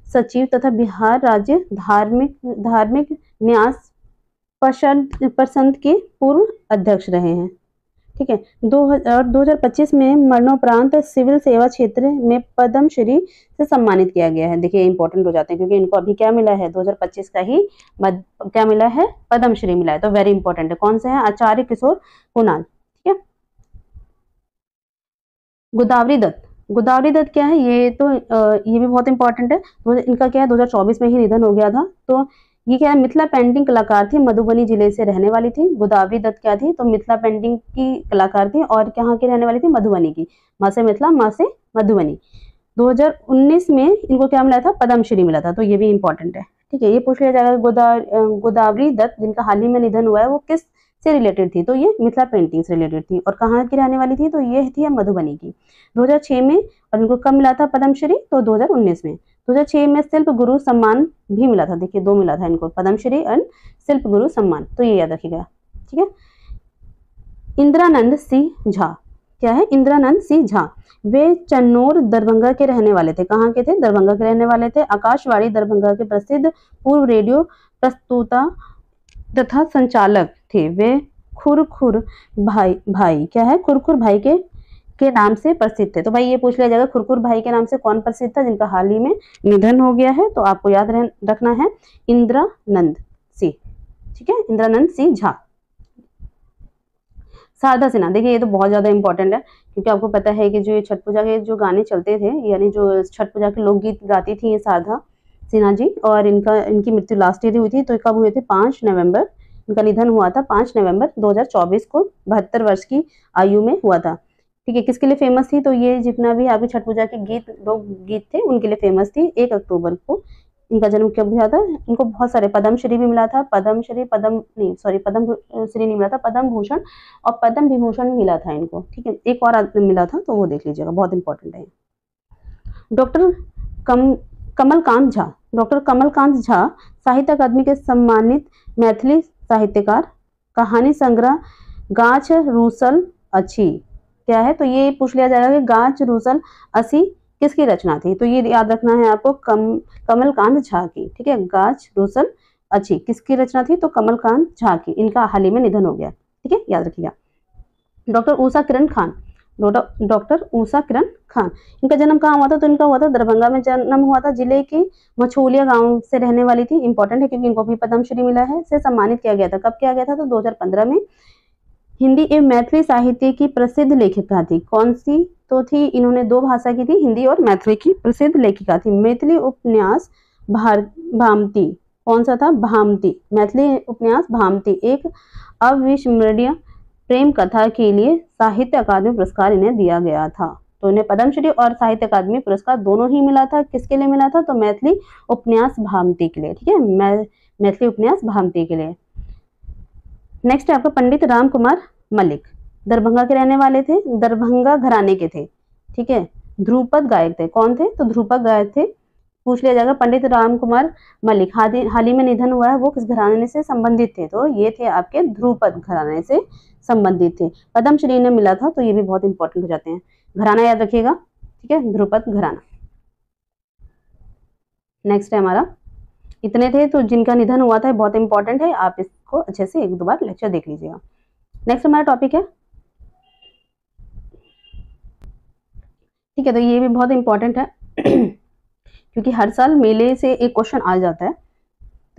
Speaker 1: सचिव तथा बिहार राज्य धार्मिक न्यास परिषद के पूर्व अध्यक्ष रहे हैं। ठीक है, 2025 में मरणोप्रांत सिविल सेवा क्षेत्र में पद्मश्री से सम्मानित किया गया है। देखिए इंपॉर्टेंट हो जाते हैं क्योंकि इनको अभी क्या मिला है? 2025 का ही क्या मिला है? पद्मश्री मिला है। तो वेरी इंपॉर्टेंट है। कौन से हैं? आचार्य किशोर कुणाल। ठीक है, गोदावरी दत्त क्या है? ये तो ये भी बहुत इंपॉर्टेंट है। तो इनका क्या है? 2024 में ही निधन हो गया था। तो ये क्या है? मिथिला पेंटिंग कलाकार थी, मधुबनी जिले से रहने वाली थी। गोदावरी दत्त क्या थी? तो मिथिला पेंटिंग की कलाकार थी और कहाँ की रहने वाली थी? मधुबनी की। माँ से मिथिला, माँ से मधुबनी। 2019 में इनको क्या मिला था? पद्मश्री मिला था। तो ये भी इंपॉर्टेंट है। ठीक है, ये पूछ लिया जाएगा गोदावरी दत्त जिनका हाल ही में निधन हुआ है वो किस से रिलेटेड थी? तो ये मिथिला पेंटिंग से रिलेटेड थी। और कहाँ की रहने वाली थी? तो ये थी मधुबनी की। 2006 में। और इनको कब मिला था पद्मश्री? तो 2019 में। 2006 में शिल्प गुरु सम्मान भी मिला था। देखिए 2 मिला था इनको, पद्मश्री और शिल्प गुरु सम्मान। तो ये याद रखिएगा। ठीक है, इंदिरानंद सिंह झा क्या है? इंदिरानंद सिंह झा, वे चन्नौर दरभंगा के रहने वाले थे। कहाँ के थे? दरभंगा के रहने वाले थे। आकाशवाणी दरभंगा के प्रसिद्ध पूर्व रेडियो प्रस्तुता तथा संचालक थे। वे खुरखुर भाई क्या है? खुरखुर भाई के नाम से प्रसिद्ध थे। तो भाई ये पूछ लिया जाएगा खुरखुर भाई के नाम से कौन प्रसिद्ध था जिनका हाल ही में निधन हो गया है? तो आपको याद रखना है इंदिरानंद सिंह। ठीक है, इंदिरानंद सिंह झा। शारदा सिन्हा, देखिए ये तो बहुत ज्यादा इंपॉर्टेंट है क्योंकि आपको पता है कि जो ये छठ पूजा के जो गाने चलते थे, यानी जो छठ पूजा के लोकगीत गाती थी ये शारदा सिन्हा जी, और इनकी मृत्यु लास्ट ईयर हुई थी। तो कब हुए थे? 5 नवंबर। इनका निधन हुआ था 5 नवंबर 2024 को, 72 वर्ष की आयु में हुआ था। ठीक है, किसके लिए फेमस थी? तो ये जितना भी आपकी छठ पूजा के लोकगीत थे उनके लिए फेमस थी। 1 अक्टूबर को इनका जन्म कब हुआ था? इनको बहुत सारे पद्मश्री भी मिला था, पद्मश्री नहीं मिला था, पद्म भूषण और पद्म विभूषण मिला था इनको। ठीक है, एक और मिला था तो वो देख लीजिएगा, बहुत इंपॉर्टेंट है। डॉक्टर कमलकांत झा साहित्य अकादमी के सम्मानित मैथिली साहित्यकार। कहानी संग्रह गाछ रूसल अछि क्या है? तो ये पूछ लिया जाएगा कि गाछ रूसल अछि किसकी रचना थी? तो ये याद रखना है आपको, कमलकांत झा की। ठीक है, गाछ रूसल अछि किसकी रचना थी? तो कमलकांत झा की। इनका हाल ही में निधन हो गया। ठीक है, याद रखिएगा। डॉक्टर उषा किरण खान, इनका जन्म कहाँ हुआ था? तो इनका हुआ था दरभंगा में जन्म हुआ था। जिले की मछोलिया गांव से रहने वाली थी। इंपॉर्टेंट है क्योंकि इनको भी पद्मश्री मिला है, से सम्मानित किया गया था। कब किया गया था? तो 2015 में। हिंदी एवं मैथिली साहित्य की प्रसिद्ध लेखिका थी। कौन सी? तो थी, इन्होंने 2 भाषा की थी, हिंदी और मैथिली की प्रसिद्ध लेखिका थी। मैथिली उपन्यास भामती, कौन सा था? भामती। मैथिली उपन्यास भामती एक अविस्मरणीय प्रेम कथा के लिए साहित्य अकादमी पुरस्कार इन्हें दिया गया था। तो इन्हें पद्मश्री और साहित्य अकादमी पुरस्कार दोनों ही मिला था। किसके लिए मिला था? तो मैथिली उपन्यास भामती के लिए। ठीक है, मैथिली उपन्यास भामती के लिए। नेक्स्ट है आपका पंडित राम कुमार मलिक, दरभंगा के रहने वाले थे, दरभंगा घराने के थे। ठीक है, ध्रुपद गायक थे। कौन थे? तो ध्रुपद गायक थे। पूछ लिया जाएगा पंडित राम कुमार मलिक हाल ही में निधन हुआ है, वो किस घराने से संबंधित थे? तो ये थे आपके ध्रुपद घराने से संबंधित थे। पद्मश्री इन्हें मिला था, तो ये भी बहुत इंपॉर्टेंट हो जाते हैं। घराना याद रखिएगा। ठीक है, ध्रुपद घराना। नेक्स्ट है हमारा, इतने थे तो जिनका निधन हुआ था बहुत इंपॉर्टेंट है, आप इसको अच्छे से एक दो बार लेक्चर देख लीजिएगा। नेक्स्ट हमारा टॉपिक है, ठीक है, तो ये भी बहुत इंपॉर्टेंट है क्योंकि हर साल मेले से एक क्वेश्चन आ जाता है।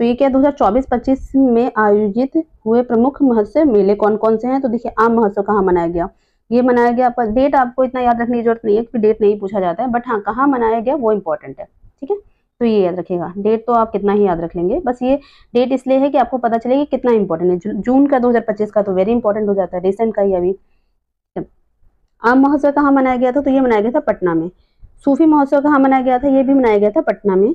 Speaker 1: तो ये क्या 2024-25 में आयोजित हुए प्रमुख महोत्सव मेले कौन कौन से हैं? तो देखिए, आम महोत्सव कहाँ मनाया गया? ये मनाया गया, आपका डेट आपको इतना याद रखने की जरूरत नहीं है क्योंकि डेट नहीं पूछा जाता है, बट हाँ कहाँ मनाया गया वो इंपॉर्टेंट है। ठीक है, तो ये याद रखिएगा। डेट तो आप कितना ही याद रख लेंगे, बस ये डेट इसलिए है कि आपको पता चले कि कितना इंपॉर्टेंट है। जून का 2025 का तो वेरी इंपॉर्टेंट हो जाता है, रिसेंट का ही अभी। आम महोत्सव कहाँ मनाया गया था? तो ये मनाया गया था पटना में। सूफी महोत्सव कहाँ मनाया गया था? ये भी मनाया गया था पटना में।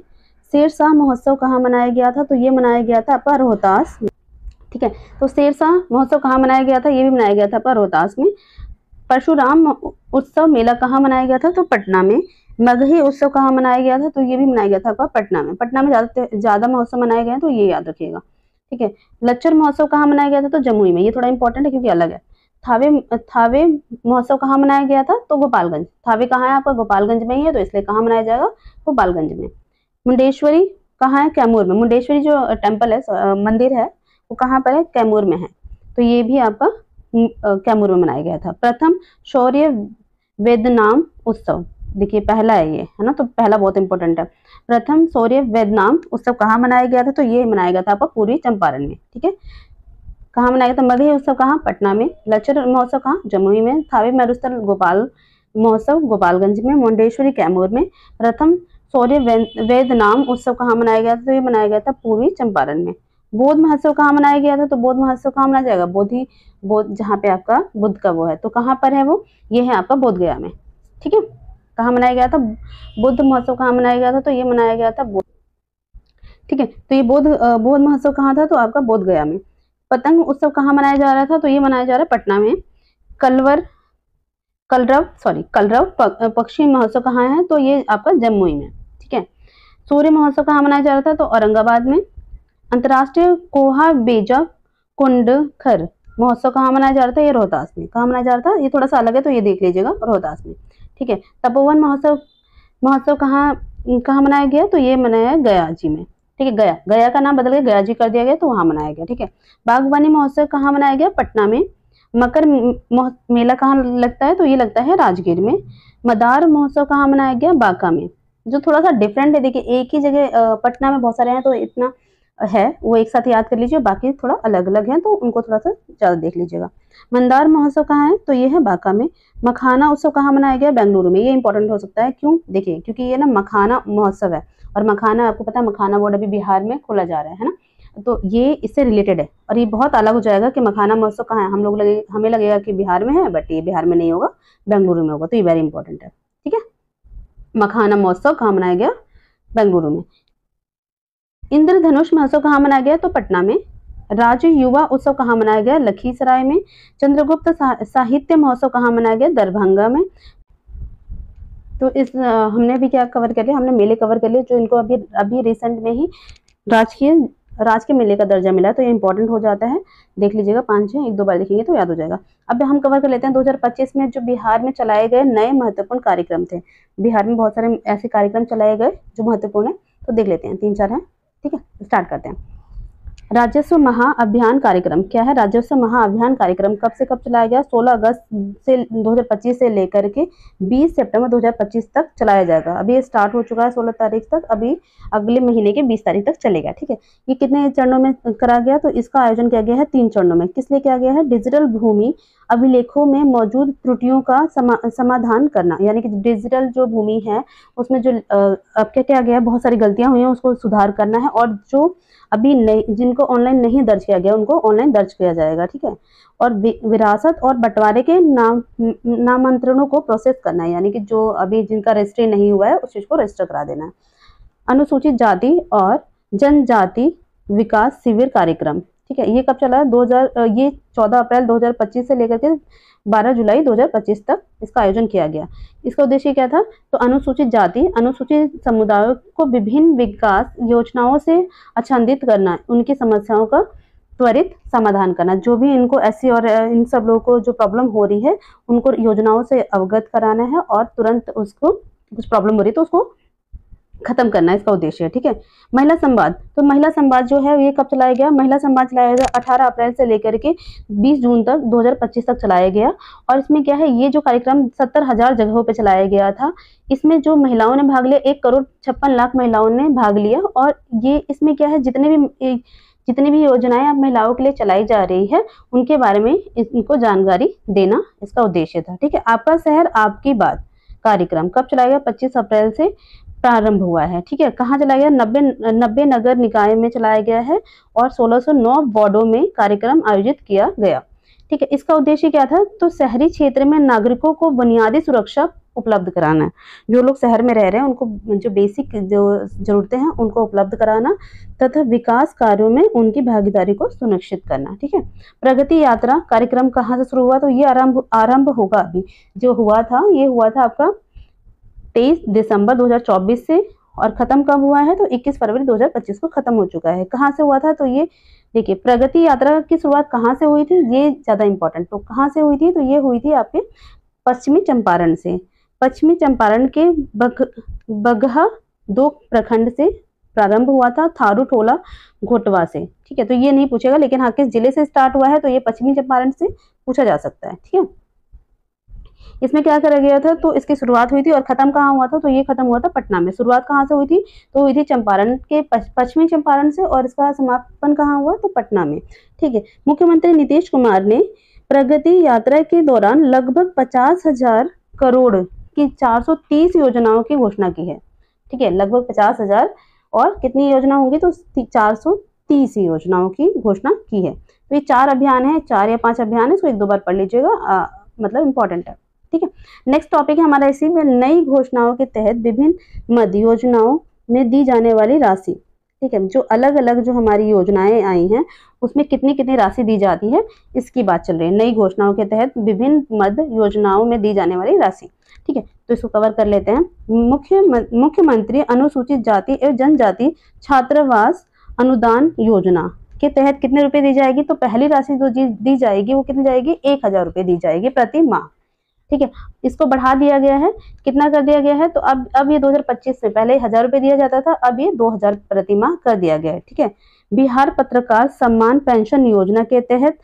Speaker 1: शेरशाह महोत्सव कहाँ मनाया गया था? तो ये मनाया गया था आपका रोहतास। ठीक है, तो शेरशाह महोत्सव कहाँ मनाया गया था? ये भी मनाया गया था आपका रोहतास में। परशुराम उत्सव मेला कहाँ मनाया गया था? तो पटना में। मगही उत्सव कहाँ मनाया गया था? तो ये भी मनाया गया था आपका पटना में। पटना में ज्यादा महोत्सव मनाए गए हैं, तो ये याद रखिएगा। ठीक है, लच्चर महोत्सव कहाँ मनाया गया था? तो जमुई में। ये थोड़ा इंपॉर्टेंट है क्योंकि अलग है। थावे महोत्सव कहाँ मनाया गया था? तो गोपालगंज। थावे कहाँ है आपका? गोपालगंज में ही है, तो इसलिए कहाँ मनाया जाएगा? गोपालगंज में। मुंडेश्वरी कहाँ है? कैमूर में। मुंडेश्वरी जो टेम्पल है, मंदिर है, वो कहाँ पर है? कैमूर में है, तो ये भी आपका कैमूर में मनाया गया था। प्रथम शौर्य वेदनाम उत्सव, देखिए पहला है ये, है ना, तो पहला बहुत इंपॉर्टेंट है। प्रथम शौर्य वेदनाम उत्सव कहाँ मनाया गया था? तो ये मनाया गया था आपका पूर्वी चंपारण में। ठीक है, कहाँ मनाया गया था? मगही उत्सव कहाँ? पटना में। लच्चर महोत्सव कहाँ? जमुई में। थावे मरुस्थल गोपाल महोत्सव गोपालगंज में। मुंडेश्वरी कैमूर में। प्रथम शौर्य वेदनाम उत्सव कहाँ मनाया गया था? तो ये मनाया गया था पूर्वी चंपारण में। बौद्ध महोत्सव कहाँ मनाया गया था? तो बौद्ध महोत्सव कहाँ मनाया जाएगा? बौद्ध जहाँ पे आपका बुद्ध का वो है, तो कहाँ पर है वो? ये है आपका बोध गया में। ठीक है, कहाँ मनाया गया था? बुद्ध महोत्सव कहाँ मनाया गया था? तो ये मनाया गया था ठीक है, तो ये बौद्ध महोत्सव कहाँ था? तो आपका बोध गया में। पतंग उत्सव कहाँ मनाया जा रहा था? तो ये मनाया जा रहा है पटना में। कलरव पक्षी महोत्सव कहाँ है? तो ये आपका जमुई में। ठीक है, सूर्य महोत्सव कहाँ मनाया जा रहा था? तो औरंगाबाद में। अंतर्राष्ट्रीय कोहा बेजा कुंडखर महोत्सव कहाँ मनाया जा रहा था? ये रोहतास में। कहाँ मनाया जा रहा था? ये थोड़ा सा अलग है, तो ये देख लीजिएगा, रोहतास में। ठीक है, तपोवन महोत्सव कहाँ मनाया गया? तो ये मनाया गया जी में। ठीक है, गया का नाम बदल के गया जी कर दिया गया, तो वहां मनाया गया। ठीक है, बागवानी महोत्सव कहाँ मनाया गया? पटना में। मकर मेला कहाँ लगता है? तो ये लगता है राजगीर में। मदार महोत्सव कहाँ मनाया गया? बांका में। जो थोड़ा सा डिफरेंट है, देखिए एक ही जगह पटना में बहुत सारे हैं, तो इतना है वो एक साथ याद कर लीजिए, बाकी थोड़ा अलग अलग हैं, तो उनको थोड़ा सा ज्यादा देख लीजिएगा। मंदार महोत्सव कहाँ है? तो ये है बांका में। मखाना उत्सव कहाँ मनाया गया? बेंगलुरु में। ये इंपॉर्टेंट हो सकता है, क्यों? देखिए क्योंकि ये ना मखाना महोत्सव है, और मखाना आपको पता है मखाना बोर्ड अभी बिहार में खोला जा रहा है ना, तो ये इससे रिलेटेड है। और ये बहुत अलग हो जाएगा कि मखाना महोत्सव कहाँ है, हमें लगेगा कि बिहार में है, बट ये बिहार में नहीं होगा, बेंगलुरु में होगा, तो ये वेरी इंपॉर्टेंट है। ठीक है, मखाना महोत्सव कहाँ मनाया गया? बेंगलुरु में। इंद्रधनुष महोत्सव कहाँ मनाया गया? तो पटना में। राज्य युवा उत्सव कहाँ मनाया गया? लखीसराय में। चंद्रगुप्त साहित्य महोत्सव कहाँ मनाया गया? दरभंगा में। तो इस हमने भी क्या कवर कर लिया? हमने मेले कवर कर लिए, जो इनको अभी रिसेंट में ही राजकीय मेले का दर्जा मिला है, तो ये इंपॉर्टेंट हो जाता है, देख लीजिएगा। 5-6 एक दो बार देखेंगे तो याद हो जाएगा। अब हम कवर कर लेते हैं 2025 में जो बिहार में चलाए गए नए महत्वपूर्ण कार्यक्रम थे। बिहार में बहुत सारे ऐसे कार्यक्रम चलाए गए जो महत्वपूर्ण है, तो देख लेते हैं, 3-4 हैं। ठीक है, स्टार्ट करते हैं। राजस्व महाअभियान कार्यक्रम क्या है? राजस्व महाअभियान कार्यक्रम कब से कब चलाया गया? 16 अगस्त से 2025 से लेकर के 20 सितंबर 2025 तक चलाया जाएगा। अभी ये स्टार्ट हो चुका है 16 तारीख तक, अभी अगले महीने के 20 तारीख तक चलेगा। ठीक है, ये कितने चरणों में करा गया? तो इसका आयोजन किया गया है 3 चरणों में। किस लिए किया गया है? डिजिटल भूमि अभिलेखों में मौजूद त्रुटियों का समाधान करना, यानी कि डिजिटल जो भूमि है उसमें जो अब क्या किया गया है, बहुत सारी गलतियां हुई हैं, उसको सुधार करना है, और जो अभी नहीं, जिनको ऑनलाइन नहीं दर्ज किया गया उनको ऑनलाइन दर्ज किया जाएगा, ठीक है। और विरासत और बंटवारे के नामांतरणों को प्रोसेस करना है, यानी कि जो अभी जिनका रजिस्ट्री नहीं हुआ है उस चीज को रजिस्टर करा देना है। अनुसूचित जाति और जनजाति विकास शिविर कार्यक्रम, ठीक है, ये कब चला है? 14 अप्रैल 2025 से लेकर के 12 जुलाई 2025 तक इसका आयोजन किया गया। इसका उद्देश्य क्या था? तो अनुसूचित जाति, अनुसूचित समुदायों को विभिन्न विकास योजनाओं से आच्छादित करना, उनकी समस्याओं का त्वरित समाधान करना, जो भी इनको ऐसी और इन सब लोगों को जो प्रॉब्लम हो रही है उनको योजनाओं से अवगत कराना है और तुरंत उसको कुछ प्रॉब्लम हो रही है तो उसको खत्म करना है, इसका उद्देश्य है, ठीक है। महिला संवाद, तो महिला संवाद जो है ये कब चलाया गया? महिला संवाद चलाया गया 18 अप्रैल से लेकर के 20 जून तक 2025 तक चलाया गया। और इसमें क्या है, ये जो कार्यक्रम 70,000 जगहों पे चलाया गया था। इसमें जो महिलाओं ने भाग लिया, 1,56,00,000 महिलाओं ने भाग लिया। और ये इसमें क्या है, जितनी भी योजनाएं अब महिलाओं के लिए चलाई जा रही है उनके बारे में इनको जानकारी देना इसका उद्देश्य था, ठीक है। आपका शहर आपकी बात कार्यक्रम कब चलाया गया? 25 अप्रैल से प्रारंभ हुआ है, ठीक है। कहाँ चलाया गया? 90 नगर निकाय में चलाया गया है और 1609 वार्डों में कार्यक्रम आयोजित किया गया, ठीक है। इसका उद्देश्य क्या था? तो शहरी क्षेत्र में नागरिकों को बुनियादी सुरक्षा उपलब्ध कराना है, जो लोग शहर में रह रहे हैं उनको जो बेसिक जो जरूरतें हैं उनको उपलब्ध कराना तथा विकास कार्यों में उनकी भागीदारी को सुनिश्चित करना, ठीक है। प्रगति यात्रा कार्यक्रम कहाँ से शुरू हुआ? तो ये आरंभ होगा, अभी जो हुआ था ये हुआ था आपका 23 दिसंबर 2024 से, और खत्म कब हुआ है? तो 21 फरवरी 2025 को खत्म हो चुका है। कहाँ से हुआ था? तो ये देखिए, प्रगति यात्रा की शुरुआत कहाँ से हुई थी, ये ज्यादा इंपॉर्टेंट। तो कहाँ से हुई थी? तो ये हुई थी आपके पश्चिमी चंपारण से। पश्चिमी चंपारण के बगहा 2 प्रखंड से प्रारंभ हुआ था, थारू टोला घोटवा से, ठीक है। तो ये नहीं पूछेगा, लेकिन हाँ किस जिले से स्टार्ट हुआ है तो ये पश्चिमी चंपारण से पूछा जा सकता है, ठीक है। इसमें क्या करा गया था? तो इसकी शुरुआत हुई थी और खत्म कहाँ हुआ था? तो ये खत्म हुआ था पटना में। शुरुआत कहाँ से हुई थी? तो हुई थी चंपारण के पश्चिमी चंपारण से, और इसका समापन कहाँ हुआ? तो पटना में, ठीक है। मुख्यमंत्री नीतीश कुमार ने प्रगति यात्रा के दौरान लगभग 50,000 करोड़ की 430 योजनाओं की घोषणा की है, ठीक है। लगभग 50,000 और कितनी योजना होंगी? तो 430 योजनाओं की घोषणा की है। तो ये 4 अभियान है, 4 या 5 अभियान है, इसको 1-2 बार पढ़ लीजिएगा, मतलब इंपॉर्टेंट है, ठीक है। नेक्स्ट टॉपिक है हमारा इसी में, नई घोषणाओं के तहत विभिन्न मद योजनाओं में दी जाने वाली राशि, ठीक है। जो अलग अलग जो हमारी योजनाएं आई हैं उसमें कितनी कितनी राशि दी जाती है, इसकी बात चल रही है। नई घोषणाओं के तहत विभिन्न मद योजनाओं में दी जाने वाली राशि, ठीक है। तो इसको कवर कर लेते हैं। मुख्यमंत्री अनुसूचित जाति एवं जनजाति छात्रावास अनुदान योजना के तहत कितने रुपए दी जाएगी? तो पहली राशि जो दी जाएगी वो कितनी जाएगी? 1,000 रुपए दी जाएगी प्रति माह, ठीक है। इसको बढ़ा दिया गया है, कितना कर दिया गया है? तो अब ये 2025 में पहले 1,000 रुपए दिया जाता था, अब ये 2,000 प्रति माह कर दिया गया है, ठीक है। बिहार पत्रकार सम्मान पेंशन योजना के तहत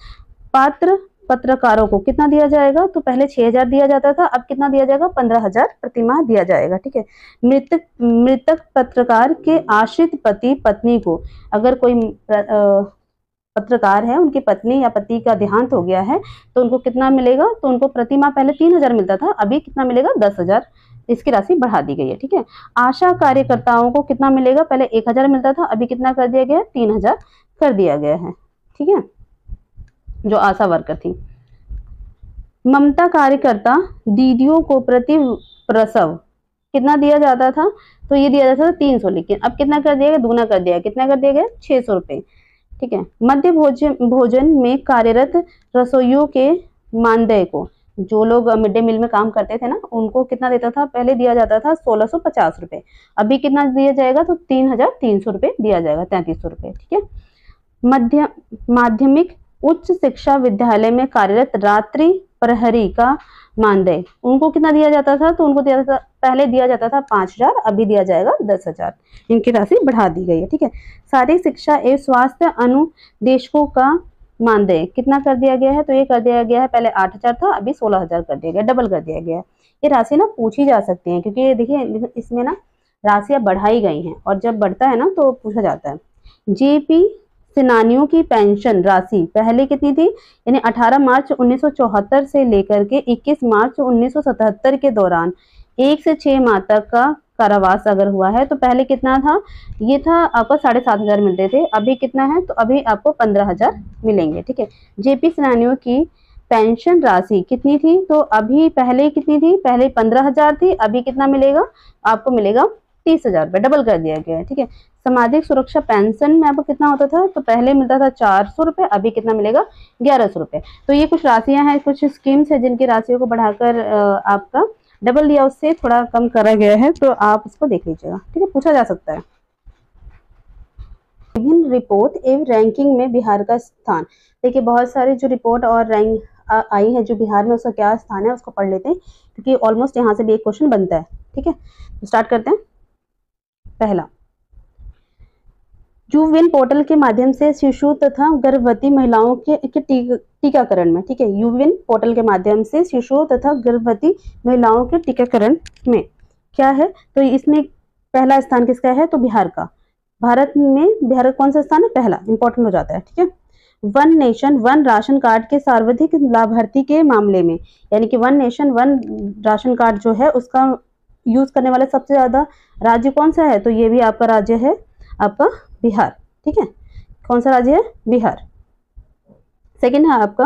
Speaker 1: पात्र पत्रकारों को कितना दिया जाएगा? तो पहले 6,000 दिया जाता था, अब कितना दिया जाएगा? 15,000 प्रति माह दिया जाएगा, ठीक है। मृतक पत्रकार के आश्रित पति पत्नी को, अगर कोई पत्रकार है उनकी पत्नी या पति का देहांत हो गया है तो उनको कितना मिलेगा? तो उनको प्रति माह पहले 3,000 मिलता था, अभी कितना मिलेगा? 10,000, इसकी राशि बढ़ा दी गई है, ठीक है। आशा कार्यकर्ताओं को कितना मिलेगा? पहले 1,000 मिलता था, अभी कितना कर दिया गया है? 3,000 कर दिया गया है, ठीक है, जो आशा वर्कर थी। ममता कार्यकर्ता दीदियों को प्रति प्रसव कितना दिया जाता था? तो ये दिया जाता था 300, लेकिन अब कितना कर दिया गया? दूना कर दिया। कितना कर दिया गया? 600 रुपए, ठीक है। मध्य भोजन में कार्यरत रसोइयों के मानदेय को, जो लोग मिड डे मील में काम करते थे ना, उनको कितना देता था? पहले दिया जाता था 1,650 रुपए, अभी कितना दिया जाएगा? तो 3,300 रुपए दिया जाएगा, 3,300 रुपए, ठीक है। माध्यमिक उच्च शिक्षा विद्यालय में कार्यरत रात्रि प्रहरी का मानदेय, उनको कितना दिया जाता था? तो उनको दिया जाता, पहले दिया जाता था 5,000, अभी दिया जाएगा 10,000, इनकी राशि बढ़ा दी गई है, ठीक है। शारीरिक शिक्षा एवं स्वास्थ्य अनुदेशकों का मानदेय कितना कर दिया गया है? तो ये कर दिया गया है, पहले 8,000 था, अभी 16,000 कर दिया गया, डबल कर दिया गया है। ये राशि ना पूछी जा सकती है, क्योंकि देखिए इसमें ना राशियां बढ़ाई गई हैं, और जब बढ़ता है ना तो पूछा जाता है। जेपी सेनानियों की पेंशन राशि पहले कितनी थी? यानी 18 मार्च 1974 से लेकर के 21 मार्च 1977 के दौरान 1 से 6 माह तक का कारावास अगर हुआ है तो पहले कितना था, ये था आपको 7,500 मिलते थे, अभी कितना है तो अभी आपको 15,000 मिलेंगे। ठीक है, जेपी सेनानियों की पेंशन राशि कितनी थी, तो अभी पहले कितनी थी, पहले 15,000 थी, अभी कितना मिलेगा आपको, मिलेगा 30,000 रुपये, डबल कर दिया गया है। ठीक है, सामाजिक सुरक्षा पेंशन में आपको कितना होता था, तो पहले मिलता था 400 रुपये, अभी कितना मिलेगा 1100 रुपये। तो ये कुछ राशियां हैं, कुछ स्कीम्स है जिनकी राशियों को बढ़ाकर आपका डबल या उससे थोड़ा कम करा गया है, तो आप इसको देख लीजिएगा। ठीक है, पूछा जा सकता है। विभिन्न रिपोर्ट एवं रैंकिंग में बिहार का स्थान। देखिए बहुत सारी जो रिपोर्ट और रैंक आई है जो बिहार में, उसका क्या स्थान है उसको पढ़ लेते हैं, क्योंकि ऑलमोस्ट यहाँ से भी एक क्वेश्चन बनता है। ठीक है, तो स्टार्ट करते हैं। पहला, यूविन पोर्टल के माध्यम से शिशु तथा गर्भवती महिलाओं के टीकाकरण में, ठीक है, यूविन पोर्टल के माध्यम से शिशु तथा गर्भवती महिलाओं के टीकाकरण में क्या है, तो इसमें पहला स्थान किसका है, तो बिहार का। भारत में बिहार का कौन सा स्थान है, पहला, इंपॉर्टेंट हो जाता है। ठीक है, one nation one ration card के सर्वाधिक लाभार्थी के मामले में, यानी कि one nation one ration card जो है उसका यूज करने वाला सबसे ज्यादा राज्य कौन सा है, तो ये भी आपका राज्य है आपका बिहार। ठीक है, कौन सा राज्य है, बिहार। सेकंड है आपका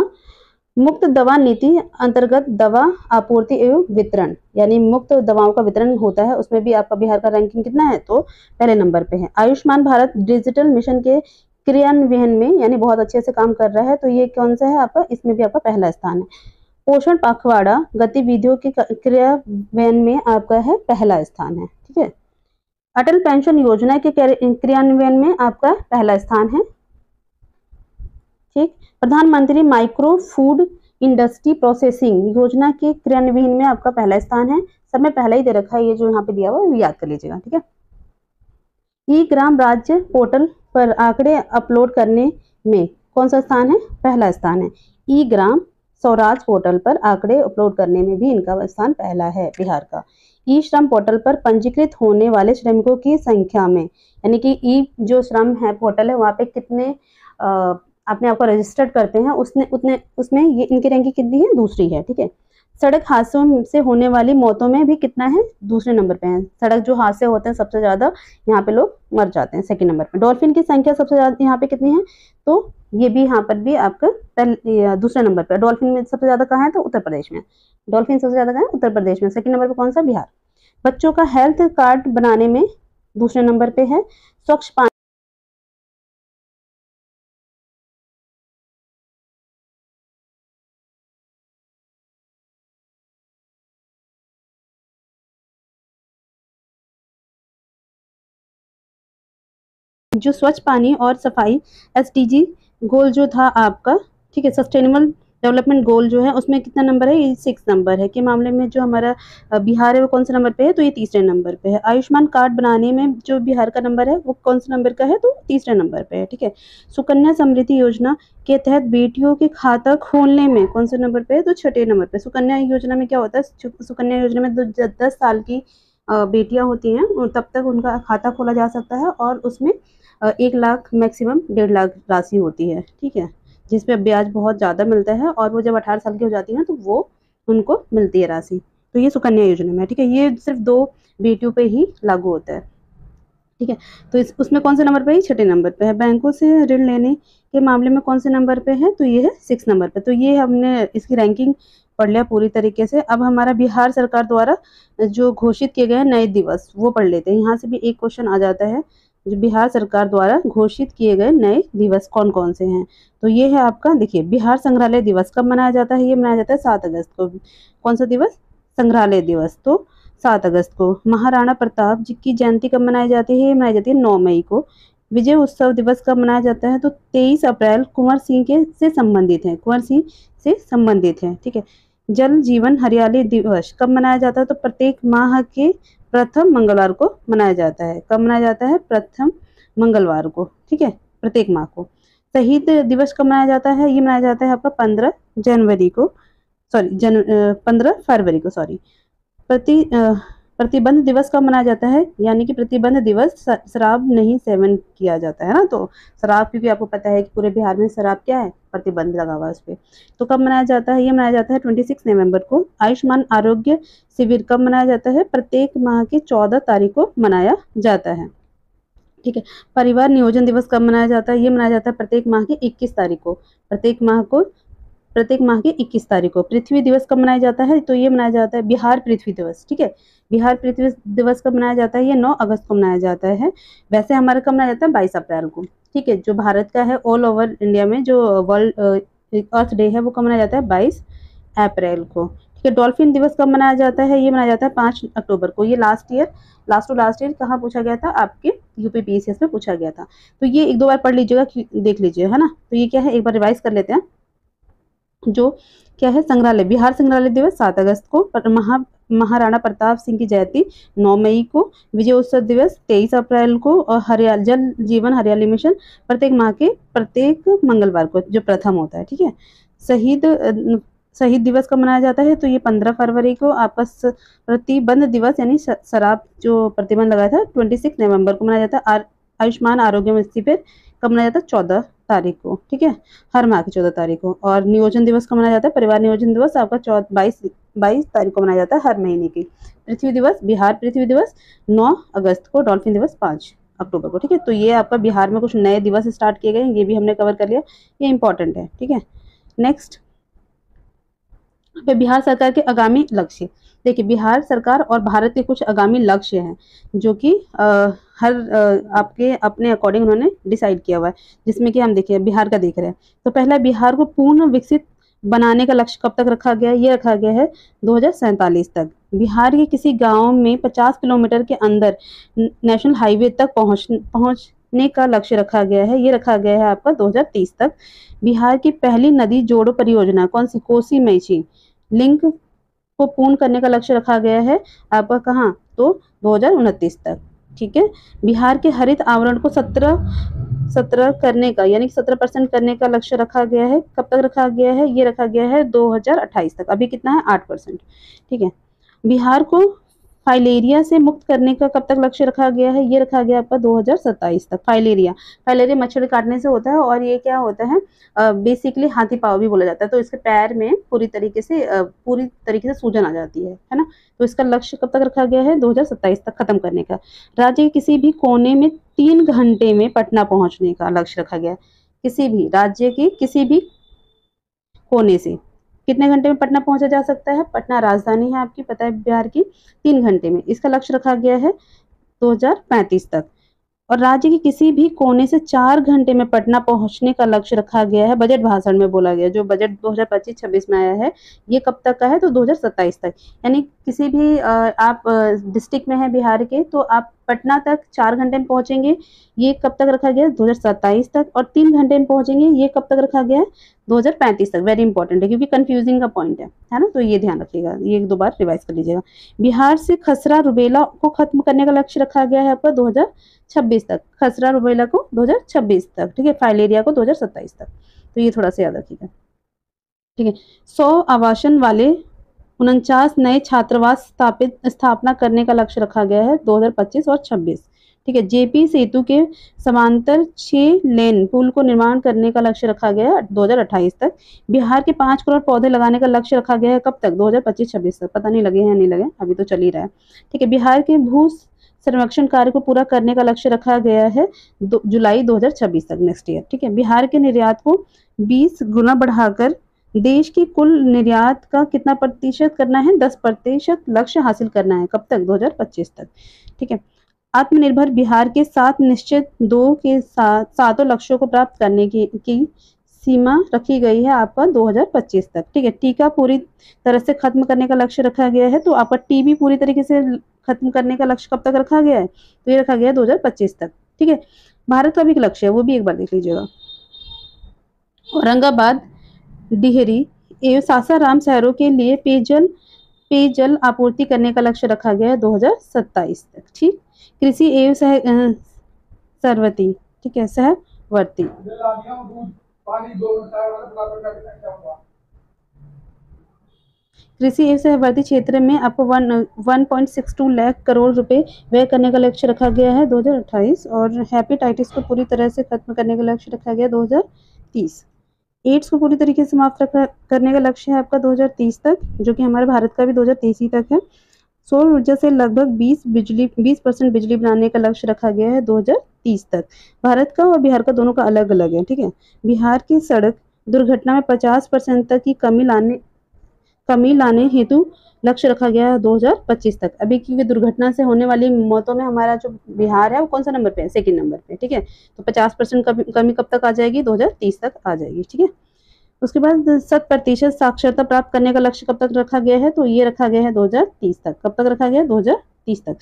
Speaker 1: मुक्त दवा नीति अंतर्गत दवा आपूर्ति एवं वितरण, यानी मुक्त दवाओं का वितरण होता है, उसमें भी आपका बिहार का रैंकिंग कितना है, तो पहले नंबर पे है। आयुष्मान भारत डिजिटल मिशन के क्रियान्वयन में, यानी बहुत अच्छे से काम कर रहा है, तो ये कौन सा है आपका, इसमें भी आपका पहला स्थान है। पोषण पखवाड़ा गतिविधियों के क्रियान्वयन में आपका है पहला स्थान है। ठीक है, अटल पेंशन योजना के क्रियान्वयन में आपका पहला स्थान है। ठीक, प्रधानमंत्री माइक्रो फूड इंडस्ट्री प्रोसेसिंग योजना के क्रियान्वयन में आपका पहला स्थान है। सब में पहला ही दे रखा है, ये जो यहाँ पे दिया हुआ है याद कर लीजिएगा। ठीक है, ई ग्राम राज्य पोर्टल पर आंकड़े अपलोड करने में कौन सा स्थान है, पहला स्थान है। ई ग्राम स्वराज पोर्टल पर आंकड़े अपलोड करने में भी इनका स्थान पहला है बिहार का। ई श्रम पोर्टल पर पंजीकृत होने वाले श्रमिकों की संख्या में, यानी कि ई जो श्रम है पोर्टल है वहाँ पे कितने अपने आप को रजिस्टर्ड करते हैं, उसमें ये इनकी रैंकिंग कितनी है, दूसरी है। ठीक है, सड़क हादसों से होने वाली मौतों में भी कितना है, दूसरे नंबर पे है। सड़क जो हादसे होते हैं सबसे ज्यादा यहाँ पे लोग मर जाते हैं, सेकंड नंबर पे। डॉल्फिन की संख्या सबसे ज्यादा यहाँ पे कितनी है, तो ये भी यहाँ पर भी आपका दूसरे नंबर पे। डॉल्फिन में सबसे ज्यादा कहाँ है, तो उत्तर प्रदेश में। डॉल्फिन सबसे ज्यादा कहाँ है, उत्तर प्रदेश में। सेकंड नंबर पे कौन सा, बिहार। बच्चों का हेल्थ कार्ड बनाने में दूसरे नंबर पे है। स्वच्छ पानी जो स्वच्छ पानी और सफाई SDG गोल जो था आपका, ठीक है, सस्टेनेबल डेवलपमेंट गोल जो है उसमें कितना नंबर है, ये 6 नंबर है के मामले में जो हमारा बिहार है वो कौन से नंबर पे है, तो ये तीसरे नंबर पे है। आयुष्मान कार्ड बनाने में जो बिहार का नंबर है वो कौन से नंबर का है, तो तीसरे नंबर पे है। ठीक है, सुकन्या समृद्धि योजना के तहत बेटियों के खाता खोलने में कौन से नंबर पे है, तो छठे नंबर पे। सुकन्या योजना में क्या होता है, सुकन्या योजना में 10 साल की बेटियां होती हैं और तब तक उनका खाता खोला जा सकता है, और उसमें 1 लाख मैक्सिमम 1.5 लाख राशि होती है। ठीक है, जिसपे ब्याज बहुत ज़्यादा मिलता है, और वो जब 18 साल की हो जाती है तो वो उनको मिलती है राशि। तो ये सुकन्या योजना में। ठीक है, ये सिर्फ 2 बेटियों पे ही लागू होता है। ठीक है, तो उसमें कौन से नंबर पे है, छठे नंबर पे है। बैंकों से ऋण लेने के मामले में कौन से नंबर पे है, तो ये है 6 नंबर पे। तो ये हमने इसकी रैंकिंग पढ़ लिया पूरी तरीके से। अब हमारा बिहार सरकार द्वारा जो घोषित किए गए नए दिवस वो पढ़ लेते हैं। यहाँ से भी एक क्वेश्चन आ जाता है, जो बिहार सरकार द्वारा घोषित किए गए नए दिवस कौन कौन से हैं, तो ये है आपका, देखिए, बिहार संग्रहालय दिवस कब मनाया जाता है, ये मनाया जाता है 7 अगस्त को। कौन सा दिवस, संग्रहालय दिवस, तो 7 अगस्त को। महाराणा प्रताप जी की जयंती कब मनाई जाती है, ये मनाई जाती है 9 मई को। विजय उत्सव दिवस कब मनाया जाता है, तो 23 अप्रैल कुंवर सिंह के से संबंधित है, कुंवर सिंह से संबंधित है। ठीक है, जल जीवन हरियाली दिवस कब मनाया जाता है, तो प्रत्येक माह के प्रथम मंगलवार को मनाया जाता है। कब मनाया जाता है, प्रथम मंगलवार को। ठीक है, प्रत्येक माह को। शहीद दिवस कब मनाया जाता है, ये मनाया जाता है आपका 15 जनवरी को, सॉरी 15 फरवरी को, सॉरी। प्रतिबंध दिवस कब मनाया जाता है, यानी कि प्रतिबंध दिवस शराब नहीं सेवन किया जाता है ना, तो शराब, क्योंकि आपको पता है कि पूरे बिहार में शराब क्या है, प्रतिबंध लगा हुआ है उस पर। तो कब मनाया जाता है, ये मनाया जाता है 26 नवंबर को। आयुष्मान आरोग्य शिविर कब मनाया जाता है, प्रत्येक माह की 14 तारीख को मनाया जाता है। ठीक है। परिवार नियोजन दिवस कब मनाया जाता है, ये मनाया जाता है प्रत्येक माह की 21 तारीख को। प्रत्येक माह की 21 तारीख को। पृथ्वी दिवस कब मनाया जाता है, तो ये मनाया जाता है बिहार पृथ्वी दिवस। ठीक है। बिहार पृथ्वी दिवस कब मनाया जाता है, ये 9 अगस्त को मनाया जाता है। वैसे हमारा कब मनाया जाता है, 22 अप्रैल को। ठीक है। जो भारत का है, ऑल ओवर इंडिया में जो वर्ल्ड अर्थ डे है वो कब मनाया जाता है, 22 अप्रैल को। ठीक है। डॉल्फिन दिवस कब मनाया जाता है, ये मनाया जाता है 5 अक्टूबर को। ये लास्ट टू लास्ट ईयर कहाँ पूछा गया था, आपके यूपीपीएससी में पूछा गया था। तो ये एक दो बार पढ़ लीजिएगा, देख लीजिए, है ना। तो ये क्या है, एक बार रिवाइज कर लेते हैं। जो क्या है, संग्रहालय, बिहार संग्रहालय दिवस 7 अगस्त को। महाराणा प्रताप सिंह की जयंती 9 मई को। विजय उत्सव दिवस 23 अप्रैल को। और हरियाली जल जीवन हरियाली मिशन प्रत्येक माह के प्रत्येक मंगलवार को, जो प्रथम होता है। ठीक है। शहीद दिवस कब मनाया जाता है, तो ये 15 फरवरी को। आपका प्रतिबंध दिवस यानी शराब जो प्रतिबंध लगाया था 26 नवंबर को मनाया जाता है। आयुष्मान आरोग्य शिविर कब मनाया जाता है, 14 तारीख को। ठीक है। हर माह की 14 तारीख को। और नियोजन दिवस कब मनाया जाता है, परिवार नियोजन दिवस आपका 22 तारीख को मनाया जाता है हर महीने की। पृथ्वी दिवस, बिहार पृथ्वी दिवस 9 अगस्त को। डॉल्फिन दिवस 5 अक्टूबर को। ठीक है। तो ये आपका बिहार में कुछ नए दिवस स्टार्ट किए गए, ये भी हमने कवर कर लिया, ये इंपॉर्टेंट है। ठीक है। नेक्स्ट, बिहार सरकार के आगामी लक्ष्य। देखिए, बिहार सरकार और भारत के कुछ आगामी लक्ष्य हैं जो कि आपके अपने अकॉर्डिंग उन्होंने डिसाइड किया हुआ है, जिसमें कि हम देखिए बिहार का देख रहे हैं। तो पहला, बिहार को पूर्ण विकसित बनाने का लक्ष्य कब तक रखा गया है, ये रखा गया है 2047 तक। बिहार के किसी गांव में 50 किलोमीटर के अंदर नेशनल हाईवे तक पहुंचने का लक्ष्य रखा गया है, ये रखा गया है आपका 2030 तक। बिहार की पहली नदी जोड़ो परियोजना कौन सी, कोसी मेची लिंक को पूर्ण करने का लक्ष्य रखा गया है आपका कहाँ, तो 2029 तक। ठीक है। बिहार के हरित आवरण को 17 करने का, यानी 17% करने का लक्ष्य रखा गया है। कब तक रखा गया है, ये रखा गया है 2028 तक। अभी कितना है, 8%। ठीक है। बिहार को फाइलेरिया से मुक्त करने का कब तक लक्ष्य रखा गया है, ये रखा गया आपका 2027 तक। फाइलेरिया मच्छर काटने से होता है, और ये क्या होता है, बेसिकली हाथी पाँव भी बोला जाता है। तो इसके पैर में पूरी तरीके से सूजन आ जाती है ना। तो इसका लक्ष्य कब तक रखा गया है, 2027 तक खत्म करने का। राज्य के किसी भी कोने में 3 घंटे में पटना पहुंचने का लक्ष्य रखा गया है। किसी भी राज्य के किसी भी कोने से कितने घंटे में पटना पहुंचा जा सकता है, पटना राजधानी है आपकी, पता है बिहार की, 3 घंटे में। इसका लक्ष्य रखा गया है 2035 तक। और राज्य के किसी भी कोने से 4 घंटे में पटना पहुंचने का लक्ष्य रखा गया है, बजट भाषण में बोला गया। जो बजट 2025-26 में आया है, ये कब तक का है, तो 2027 तक। यानी किसी भी आप डिस्ट्रिक्ट में है बिहार के, तो आप पटना तक 4 घंटे में पहुंचेंगे, ये कब तक रखा गया है, 2027 तक। और 3 घंटे में पहुंचेंगे, ये कब तक रखा गया है, 2035 तक। वेरी इंपॉर्टेंट है, क्योंकि कंफ्यूजिंग का पॉइंट है ना, तो ये ध्यान रखिएगा, ये 1-2 बार रिवाइज कर लीजिएगा। बिहार से खसरा रुबेला को खत्म करने का लक्ष्य रखा गया है आपका 2026 तक। खसरा रुबेला को 2026 तक। ठीक है। फाइलेरिया को 2027 तक। तो ये थोड़ा सा याद रखिएगा। ठीक है। 100 आवासन वाले 49 नए छात्रावास स्थापना करने का लक्ष्य रखा गया है 2025 और 26। ठीक है। जेपी सेतु के समांतर 6 लेन पुल को निर्माण करने का लक्ष्य रखा गया है 2028 तक। बिहार के 5 करोड़ पौधे लगाने का लक्ष्य रखा गया है कब तक, 2025-26 तक। पता नहीं लगे हैं या नहीं लगे, अभी तो चल ही रहा है। ठीक है। बिहार के भू संरक्षण कार्य को पूरा करने का लक्ष्य रखा गया है जुलाई 2026 तक, नेक्स्ट ईयर। ठीक है। बिहार के निर्यात को 20 गुना बढ़ाकर देश की कुल निर्यात का कितना प्रतिशत करना है, 10% लक्ष्य हासिल करना है। कब तक, 2025 तक। ठीक है। आत्मनिर्भर बिहार के 7 निश्चित 2 के साथ 7 लक्ष्यों को प्राप्त करने की सीमा रखी गई है आपका 2025 तक। ठीक है। टीका पूरी तरह से खत्म करने का लक्ष्य रखा गया है, तो आपका टीबी पूरी तरीके से खत्म करने का लक्ष्य कब तक रखा गया है, तो ये रखा गया है 2025 तक। ठीक है। भारत का भी एक लक्ष्य है, वो भी एक बार देख लीजिएगा। औरंगाबाद, डिहरी एवं सासाराम शहरों के लिए पेयजल आपूर्ति करने का लक्ष्य रखा गया है 2027 तक। ठीक। कृषि एवं सरवती, ठीक है, सहवर्ती। कृषि एवं सहवर्ती क्षेत्र में आपको 1.62 लाख करोड़ रुपए व्यय करने का लक्ष्य रखा गया है 2028, और हेपेटाइटिस को पूरी तरह से खत्म करने का लक्ष्य रखा गया 2030। एड्स को पूरी तरीके से समाप्त करने का लक्ष्य है आपका 2030 तक, जो कि हमारे भारत का भी 2030 ही तक है। सौर ऊर्जा से लगभग 20% बिजली बनाने का लक्ष्य रखा गया है 2030 तक। भारत का और बिहार का दोनों का अलग अलग है, ठीक है। बिहार की सड़क दुर्घटना में 50% तक की कमी लाने हेतु लक्ष्य रखा गया है 2025 तक। अभी की दुर्घटना से होने वाली मौतों में हमारा जो बिहार है वो कौन सा नंबर पे है? सेकंड नंबर पे, ठीक है। तो 50% कमी कब तक आ जाएगी? 2030 तक आ जाएगी, ठीक है। उसके बाद 100% साक्षरता प्राप्त करने का लक्ष्य कब तक रखा गया है? तो ये रखा गया है 2030 तक। कब तक रखा गया है? 2030 तक।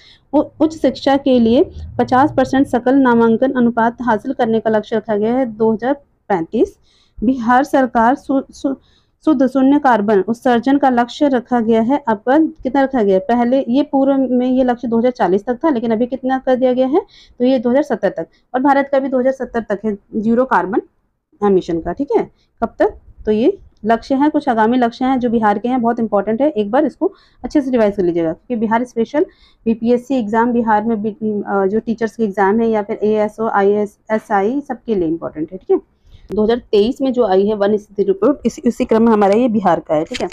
Speaker 1: उच्च शिक्षा के लिए 50% सकल नामांकन अनुपात हासिल करने का लक्ष्य रखा गया है 2035। बिहार सरकार शुद्ध शून्य कार्बन उत्सर्जन का लक्ष्य रखा गया है आपका, कितना रखा गया है? पहले ये पूर्व में ये लक्ष्य 2040 तक था, लेकिन अभी कितना कर दिया गया है? तो ये 2070 तक, और भारत का भी 2070 तक है जीरो कार्बन एमिशन का, ठीक है। कब तक? तो ये लक्ष्य है, कुछ आगामी लक्ष्य हैं जो बिहार के हैं, बहुत इंपॉर्टेंट है, एक बार इसको अच्छे से रिवाइज कर लीजिएगा, क्योंकि Bihar special BPSC exam, Bihar में जो टीचर्स के एग्जाम है या फिर एएसओ आईएएसआई सबके लिए इंपॉर्टेंट है, ठीक है। 2023 में जो आई है वन स्थिति रिपोर्ट, इसी क्रम में हमारा ये बिहार का है, ठीक है।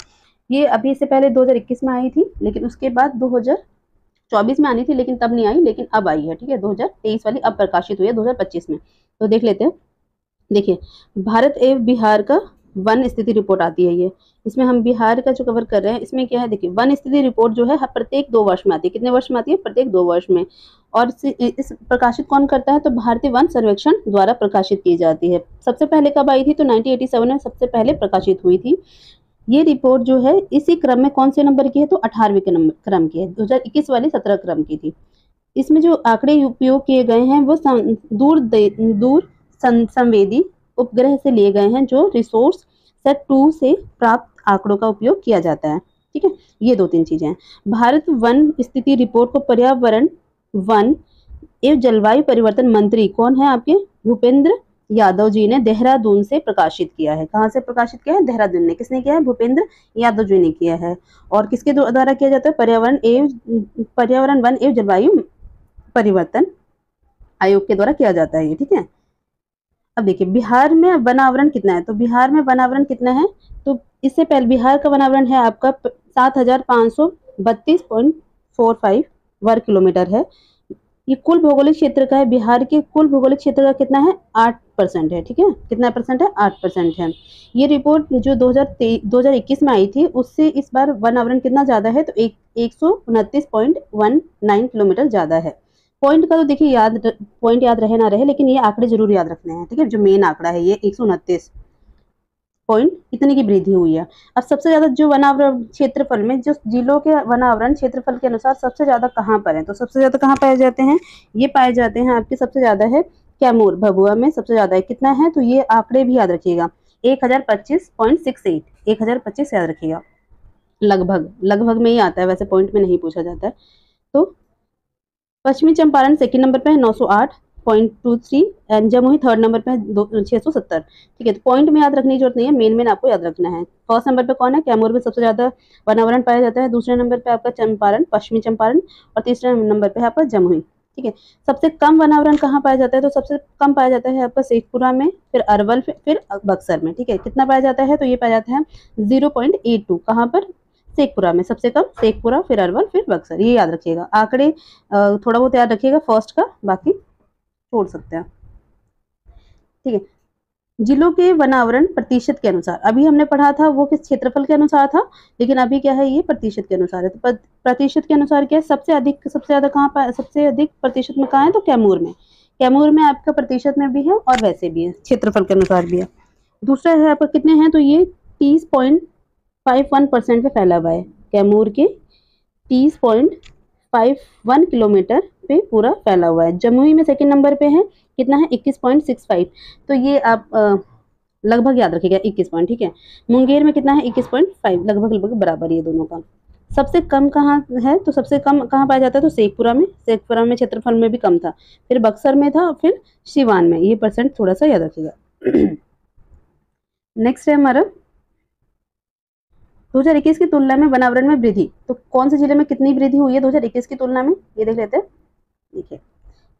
Speaker 1: ये अभी से पहले 2021 में आई थी, लेकिन उसके बाद 2024 में आनी थी, लेकिन तब नहीं आई, लेकिन अब आई है, ठीक है। 2023 वाली अब प्रकाशित हुई है 2025 में। तो देख लेते हैं। देखिए, भारत एवं बिहार का वन स्थिति रिपोर्ट आती है ये, इसमें हम बिहार का जो कवर कर रहे हैं, इसमें क्या है? देखिए, वन स्थिति रिपोर्ट जो है प्रत्येक 2 वर्ष में आती है। कितने वर्ष में आती है? प्रत्येक 2 वर्ष में। और इस प्रकाशित कौन करता है? तो भारतीय वन सर्वेक्षण द्वारा प्रकाशित की जाती है। सबसे पहले कब आई थी? तो 1987 में सबसे पहले प्रकाशित हुई थी। ये रिपोर्ट जो है इसी क्रम में कौन से नंबर की है? तो 18वें के नंबर क्रम की है। 2021 वाली 17 क्रम की थी। इसमें जो आंकड़े उपयोग किए गए हैं वो दूर संवेदी उपग्रह से लिए गए हैं, जो रिसोर्स सेट 2 से प्राप्त आंकड़ों का उपयोग किया जाता है, ठीक है। ये 2-3 चीजें हैं। भारत वन स्थिति रिपोर्ट को पर्यावरण, वन एवं जलवायु परिवर्तन मंत्री कौन है आपके? भूपेंद्र यादव जी ने देहरादून से प्रकाशित किया है। कहाँ से प्रकाशित किया है? देहरादून ने। किसने किया है? भूपेंद्र यादव जी ने किया है। और किसके द्वारा किया जाता है? पर्यावरण वन एवं जलवायु परिवर्तन आयोग के द्वारा किया जाता है ये, ठीक है। अब देखिए, बिहार में वनावरण कितना है? तो बिहार में वनावरण कितना है? तो इससे पहले बिहार का वनावरण है आपका 7532.45 वर्ग किलोमीटर है। ये कुल भौगोलिक क्षेत्र का है। बिहार के कुल भौगोलिक क्षेत्र का कितना है? 8% है, ठीक है। कितना परसेंट है? 8% है। ये रिपोर्ट जो 2021 में आई थी, उससे इस बार वनावरण कितना ज्यादा है? तो 129.19 किलोमीटर ज्यादा है। पॉइंट का तो देखिए पॉइंट याद रहे ना रहे, लेकिन ये आंकड़े जरूर याद रखने हैं, ठीक है। जो मेन आंकड़ा है ये 129 पॉइंट इतनी की वृद्धि हुई है। अब सबसे ज्यादा जो वनावरण क्षेत्रफल में, जो जिलों के वनावरण क्षेत्रफल के अनुसार सबसे ज्यादा कहाँ पर है? तो सबसे ज्यादा कहाँ पाए जाते हैं? ये पाए जाते हैं आपके, सबसे ज्यादा है कैमूर, भभुआ में सबसे ज्यादा है। कितना है? तो ये आंकड़े भी याद रखिएगा, 1025.68, 1025 याद रखिएगा। लगभग में ही आता है, वैसे पॉइंट में नहीं पूछा जाता है। तो पश्चिमी चंपारण सेकंड नंबर पे है 908.23 एंड जमुई थर्ड नंबर पे है 670, ठीक है। तो पॉइंट में याद रखने की जरूरत नहीं है, मेन आपको याद रखना है। फर्स्ट नंबर पे कौन है? कैमूर में सबसे ज्यादा वनावरण पाया जाता है। दूसरे नंबर पे आपका चंपारण, पश्चिमी चंपारण, और तीसरे नंबर पे है आपका जमुई, ठीक है। सबसे कम वनावरण कहाँ पाया जाता है? तो सबसे कम पाया जाता है आपका शेखपुरा में, फिर अरवल, फिर बक्सर में, ठीक है। कितना पाया जाता है? तो ये पाया जाता है 0.82। कहाँ पर? शेखपुरा में सबसे कम, शेखपुरा, फिर अरवल, फिर बक्सर। ये याद रखिएगा। आंकड़े थोड़ा बहुत याद रखिएगा फर्स्ट का, बाकी छोड़ सकते हैं, ठीक है। जिलों के वनावरण प्रतिशत के अनुसार, अभी हमने पढ़ा था वो किस क्षेत्रफल के अनुसार था, लेकिन अभी क्या है? ये प्रतिशत के अनुसार है। तो प्रतिशत के अनुसार क्या है? सबसे ज्यादा कहाँ पर? सबसे अधिक प्रतिशत में कहाँ है? तो कैमूर में। कैमूर में आपका प्रतिशत में भी है और वैसे भी है, क्षेत्रफल के अनुसार भी है। दूसरा है आपका कितने हैं? तो ये 30.51% पे फैला हुआ है। कैमूर के 30.51 किलोमीटर पे पूरा फैला हुआ है। जमुई में सेकंड नंबर पे है, कितना है? 21.65। तो ये आप लगभग याद रखिएगा 21 पॉइंट, ठीक है। मुंगेर में कितना है? 21.5, लगभग बराबर ये दोनों का। सबसे कम कहाँ है? तो सबसे कम कहाँ पाया जाता है? तो शेखपुरा में। शेखपुरा में क्षेत्रफल में भी कम था, फिर बक्सर में था, फिर सिवान में। ये परसेंट थोड़ा सा याद रखिएगा। नेक्स्ट है हमारा 2021 की तुलना में वनावरण में वृद्धि, तो कौन से जिले में कितनी वृद्धि हुई है 2021 की तुलना में, ये देख लेते हैं। देखिए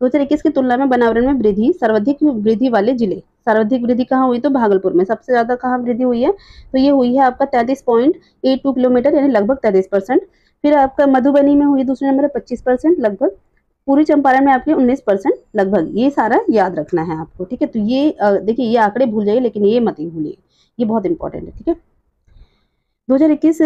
Speaker 1: 2021 की तुलना में वनावरण में वृद्धि, सर्वाधिक वृद्धि वाले जिले, सर्वाधिक वृद्धि कहाँ हुई, तो भागलपुर में। सबसे ज्यादा कहाँ वृद्धि हुई है, तो ये हुई है आपका 33.82 किलोमीटर, यानी लगभग 33%। फिर आपका मधुबनी में हुई दूसरे नंबर 25% लगभग। पूर्वी चंपारण में आपके 19% लगभग। ये सारा याद रखना है आपको, ठीक है। तो ये देखिए ये आंकड़े भूल जाइए, लेकिन ये मत ही भूलिए, ये बहुत इंपॉर्टेंट है, ठीक है। 2021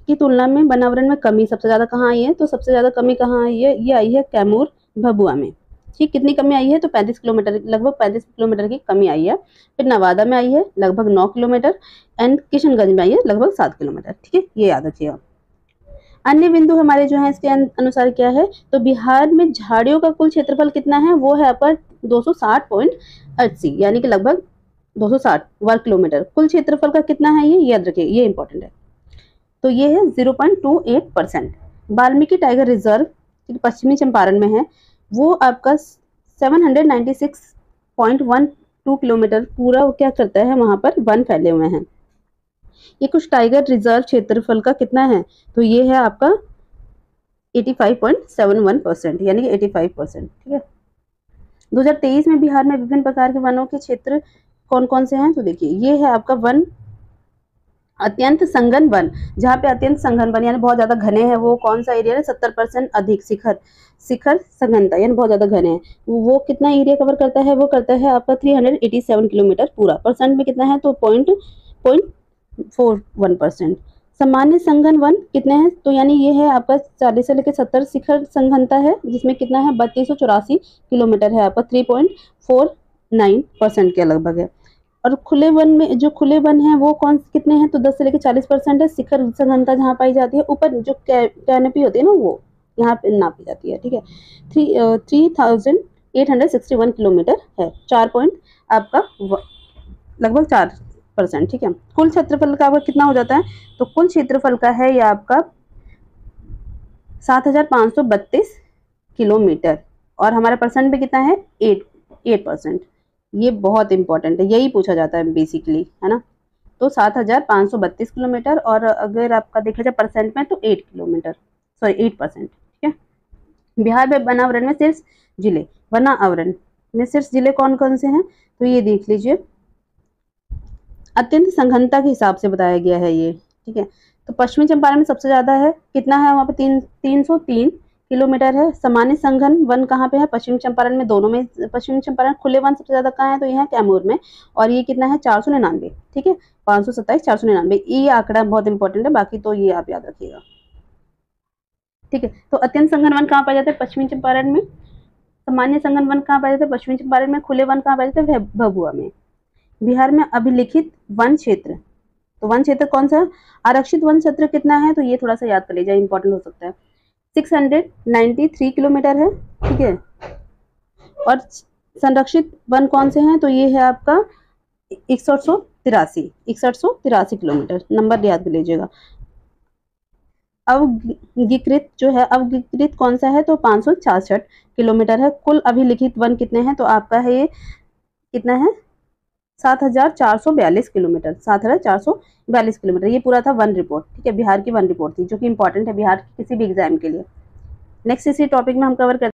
Speaker 1: की तुलना में वनावरण में कमी सबसे ज्यादा कहाँ आई है, तो सबसे ज्यादा कमी कहाँ आई है, ये आई है कैमूर भभुआ में। ठीक, कितनी कमी आई है, तो 35 किलोमीटर, लगभग 35 किलोमीटर की कमी आई है। फिर नवादा में आई है लगभग 9 किलोमीटर, एंड किशनगंज में आई है लगभग 7 किलोमीटर, ठीक है, ये याद रखिएगा। अन्य बिंदु हमारे जो है इसके अनुसार क्या है, तो बिहार में झाड़ियों का कुल क्षेत्रफल कितना है, वो है आपका 260.80, यानी कि लगभग 260 वर्ग किलोमीटर। कुल क्षेत्रफल का कितना है, ये याद रखिए, ये इंपॉर्टेंट है। तो ये है 0.28%। वाल्मीकि टाइगर रिजर्व पश्चिमी चंपारण में है, वो आपका 796.12 किलोमीटर पूरा क्या करता है, वहां पर वन फैले हुए हैं। ये कुछ टाइगर रिजर्व क्षेत्रफल का कितना है, तो ये है आपका 85.71%, यानी कि 85%, ठीक है। 2023 में बिहार में विभिन्न प्रकार के वनों के क्षेत्र कौन कौन से हैं, तो देखिए ये है आपका वन अत्यंत संघन वन, जहाँ पे अत्यंत संघन वन यानी बहुत ज्यादा घने हैं, वो कौन सा एरिया है, 70% अधिक शिखर सघनता, यानी बहुत ज्यादा घने हैं। वो कितना एरिया कवर करता है, वो करता है आपका 387 किलोमीटर पूरा। परसेंट में कितना है, तो 0.41%। सामान्य संघन वन कितने हैं, तो यानी ये है आपका 40 से लेकर 70 शिखर संघनता है, जिसमें कितना है 3284 किलोमीटर है, आपका 3.49% के लगभग है। और खुले वन में, जो खुले वन है वो कौन कितने हैं, तो 10 से लेकर 40% है। शिखर संघनता जहाँ पाई जाती है, ऊपर जो कैनोपी होती है ना, वो यहाँ पे नापी जाती है, ठीक है। 3861 किलोमीटर है, 4 पॉइंट आपका लगभग 4%, ठीक है। कुल क्षेत्रफल का आपका कितना हो जाता है, तो कुल क्षेत्रफल का है ये आपका 7532 किलोमीटर, और हमारा परसेंट में कितना है 8%। ये बहुत इंपॉर्टेंट है, यही पूछा जाता है बेसिकली, है ना। तो 7532 किलोमीटर, और अगर आपका देखा जाए परसेंट में तो 8 किलोमीटर, सॉरी 8%, ठीक है। बिहार में वनावरण में शीर्ष जिले, वनावरण में शीर्ष जिले कौन कौन से हैं, तो ये देख लीजिए, अत्यंत संघनता के हिसाब से बताया गया है ये, ठीक है। तो पश्चिमी चंपारण में सबसे ज्यादा है, कितना है वहाँ पे 303 किलोमीटर है। सामान्य संघन वन कहाँ पे है, पश्चिमी चंपारण में, दोनों में। पश्चिमी चंपारण खुले वन सबसे ज्यादा कहाँ है, तो ये है कैमूर में, और ये कितना है 499, ठीक है, 527 499। ये आंकड़ा बहुत इंपॉर्टेंट है, बाकी तो ये आप याद रखिएगा, ठीक है। तो अत्यंत संघन वन कहाँ पाया जाता है, पश्चिमी चंपारण में। सामान्य संघन वन कहाँ पाया जाता है, पश्चिमी चंपारण में। खुले वन कहाँ पाया जाता है, भभुआ में। बिहार में अभिलिखित वन क्षेत्र, तो वन क्षेत्र कौन सा, आरक्षित वन क्षेत्र कितना है, तो ये थोड़ा सा याद कर लीजिए, इंपॉर्टेंट हो सकता है। 693 किलोमीटर है, ठीक है। और संरक्षित वन कौन से हैं, तो ये है आपका 6183 किलोमीटर, नंबर याद कर लीजिएगा। अवगिकृत जो है, अवगिकृत कौन सा है, तो 566 किलोमीटर है। कुल अभिलिखित वन कितने हैं, तो आपका है ये कितना है 7442 किलोमीटर, 7442 किलोमीटर। ये पूरा था वन रिपोर्ट, ठीक है, बिहार की वन रिपोर्ट थी, जो कि इंपॉर्टेंट है बिहार की किसी भी एग्जाम के लिए। नेक्स्ट इसी टॉपिक में हम कवर करते हैं।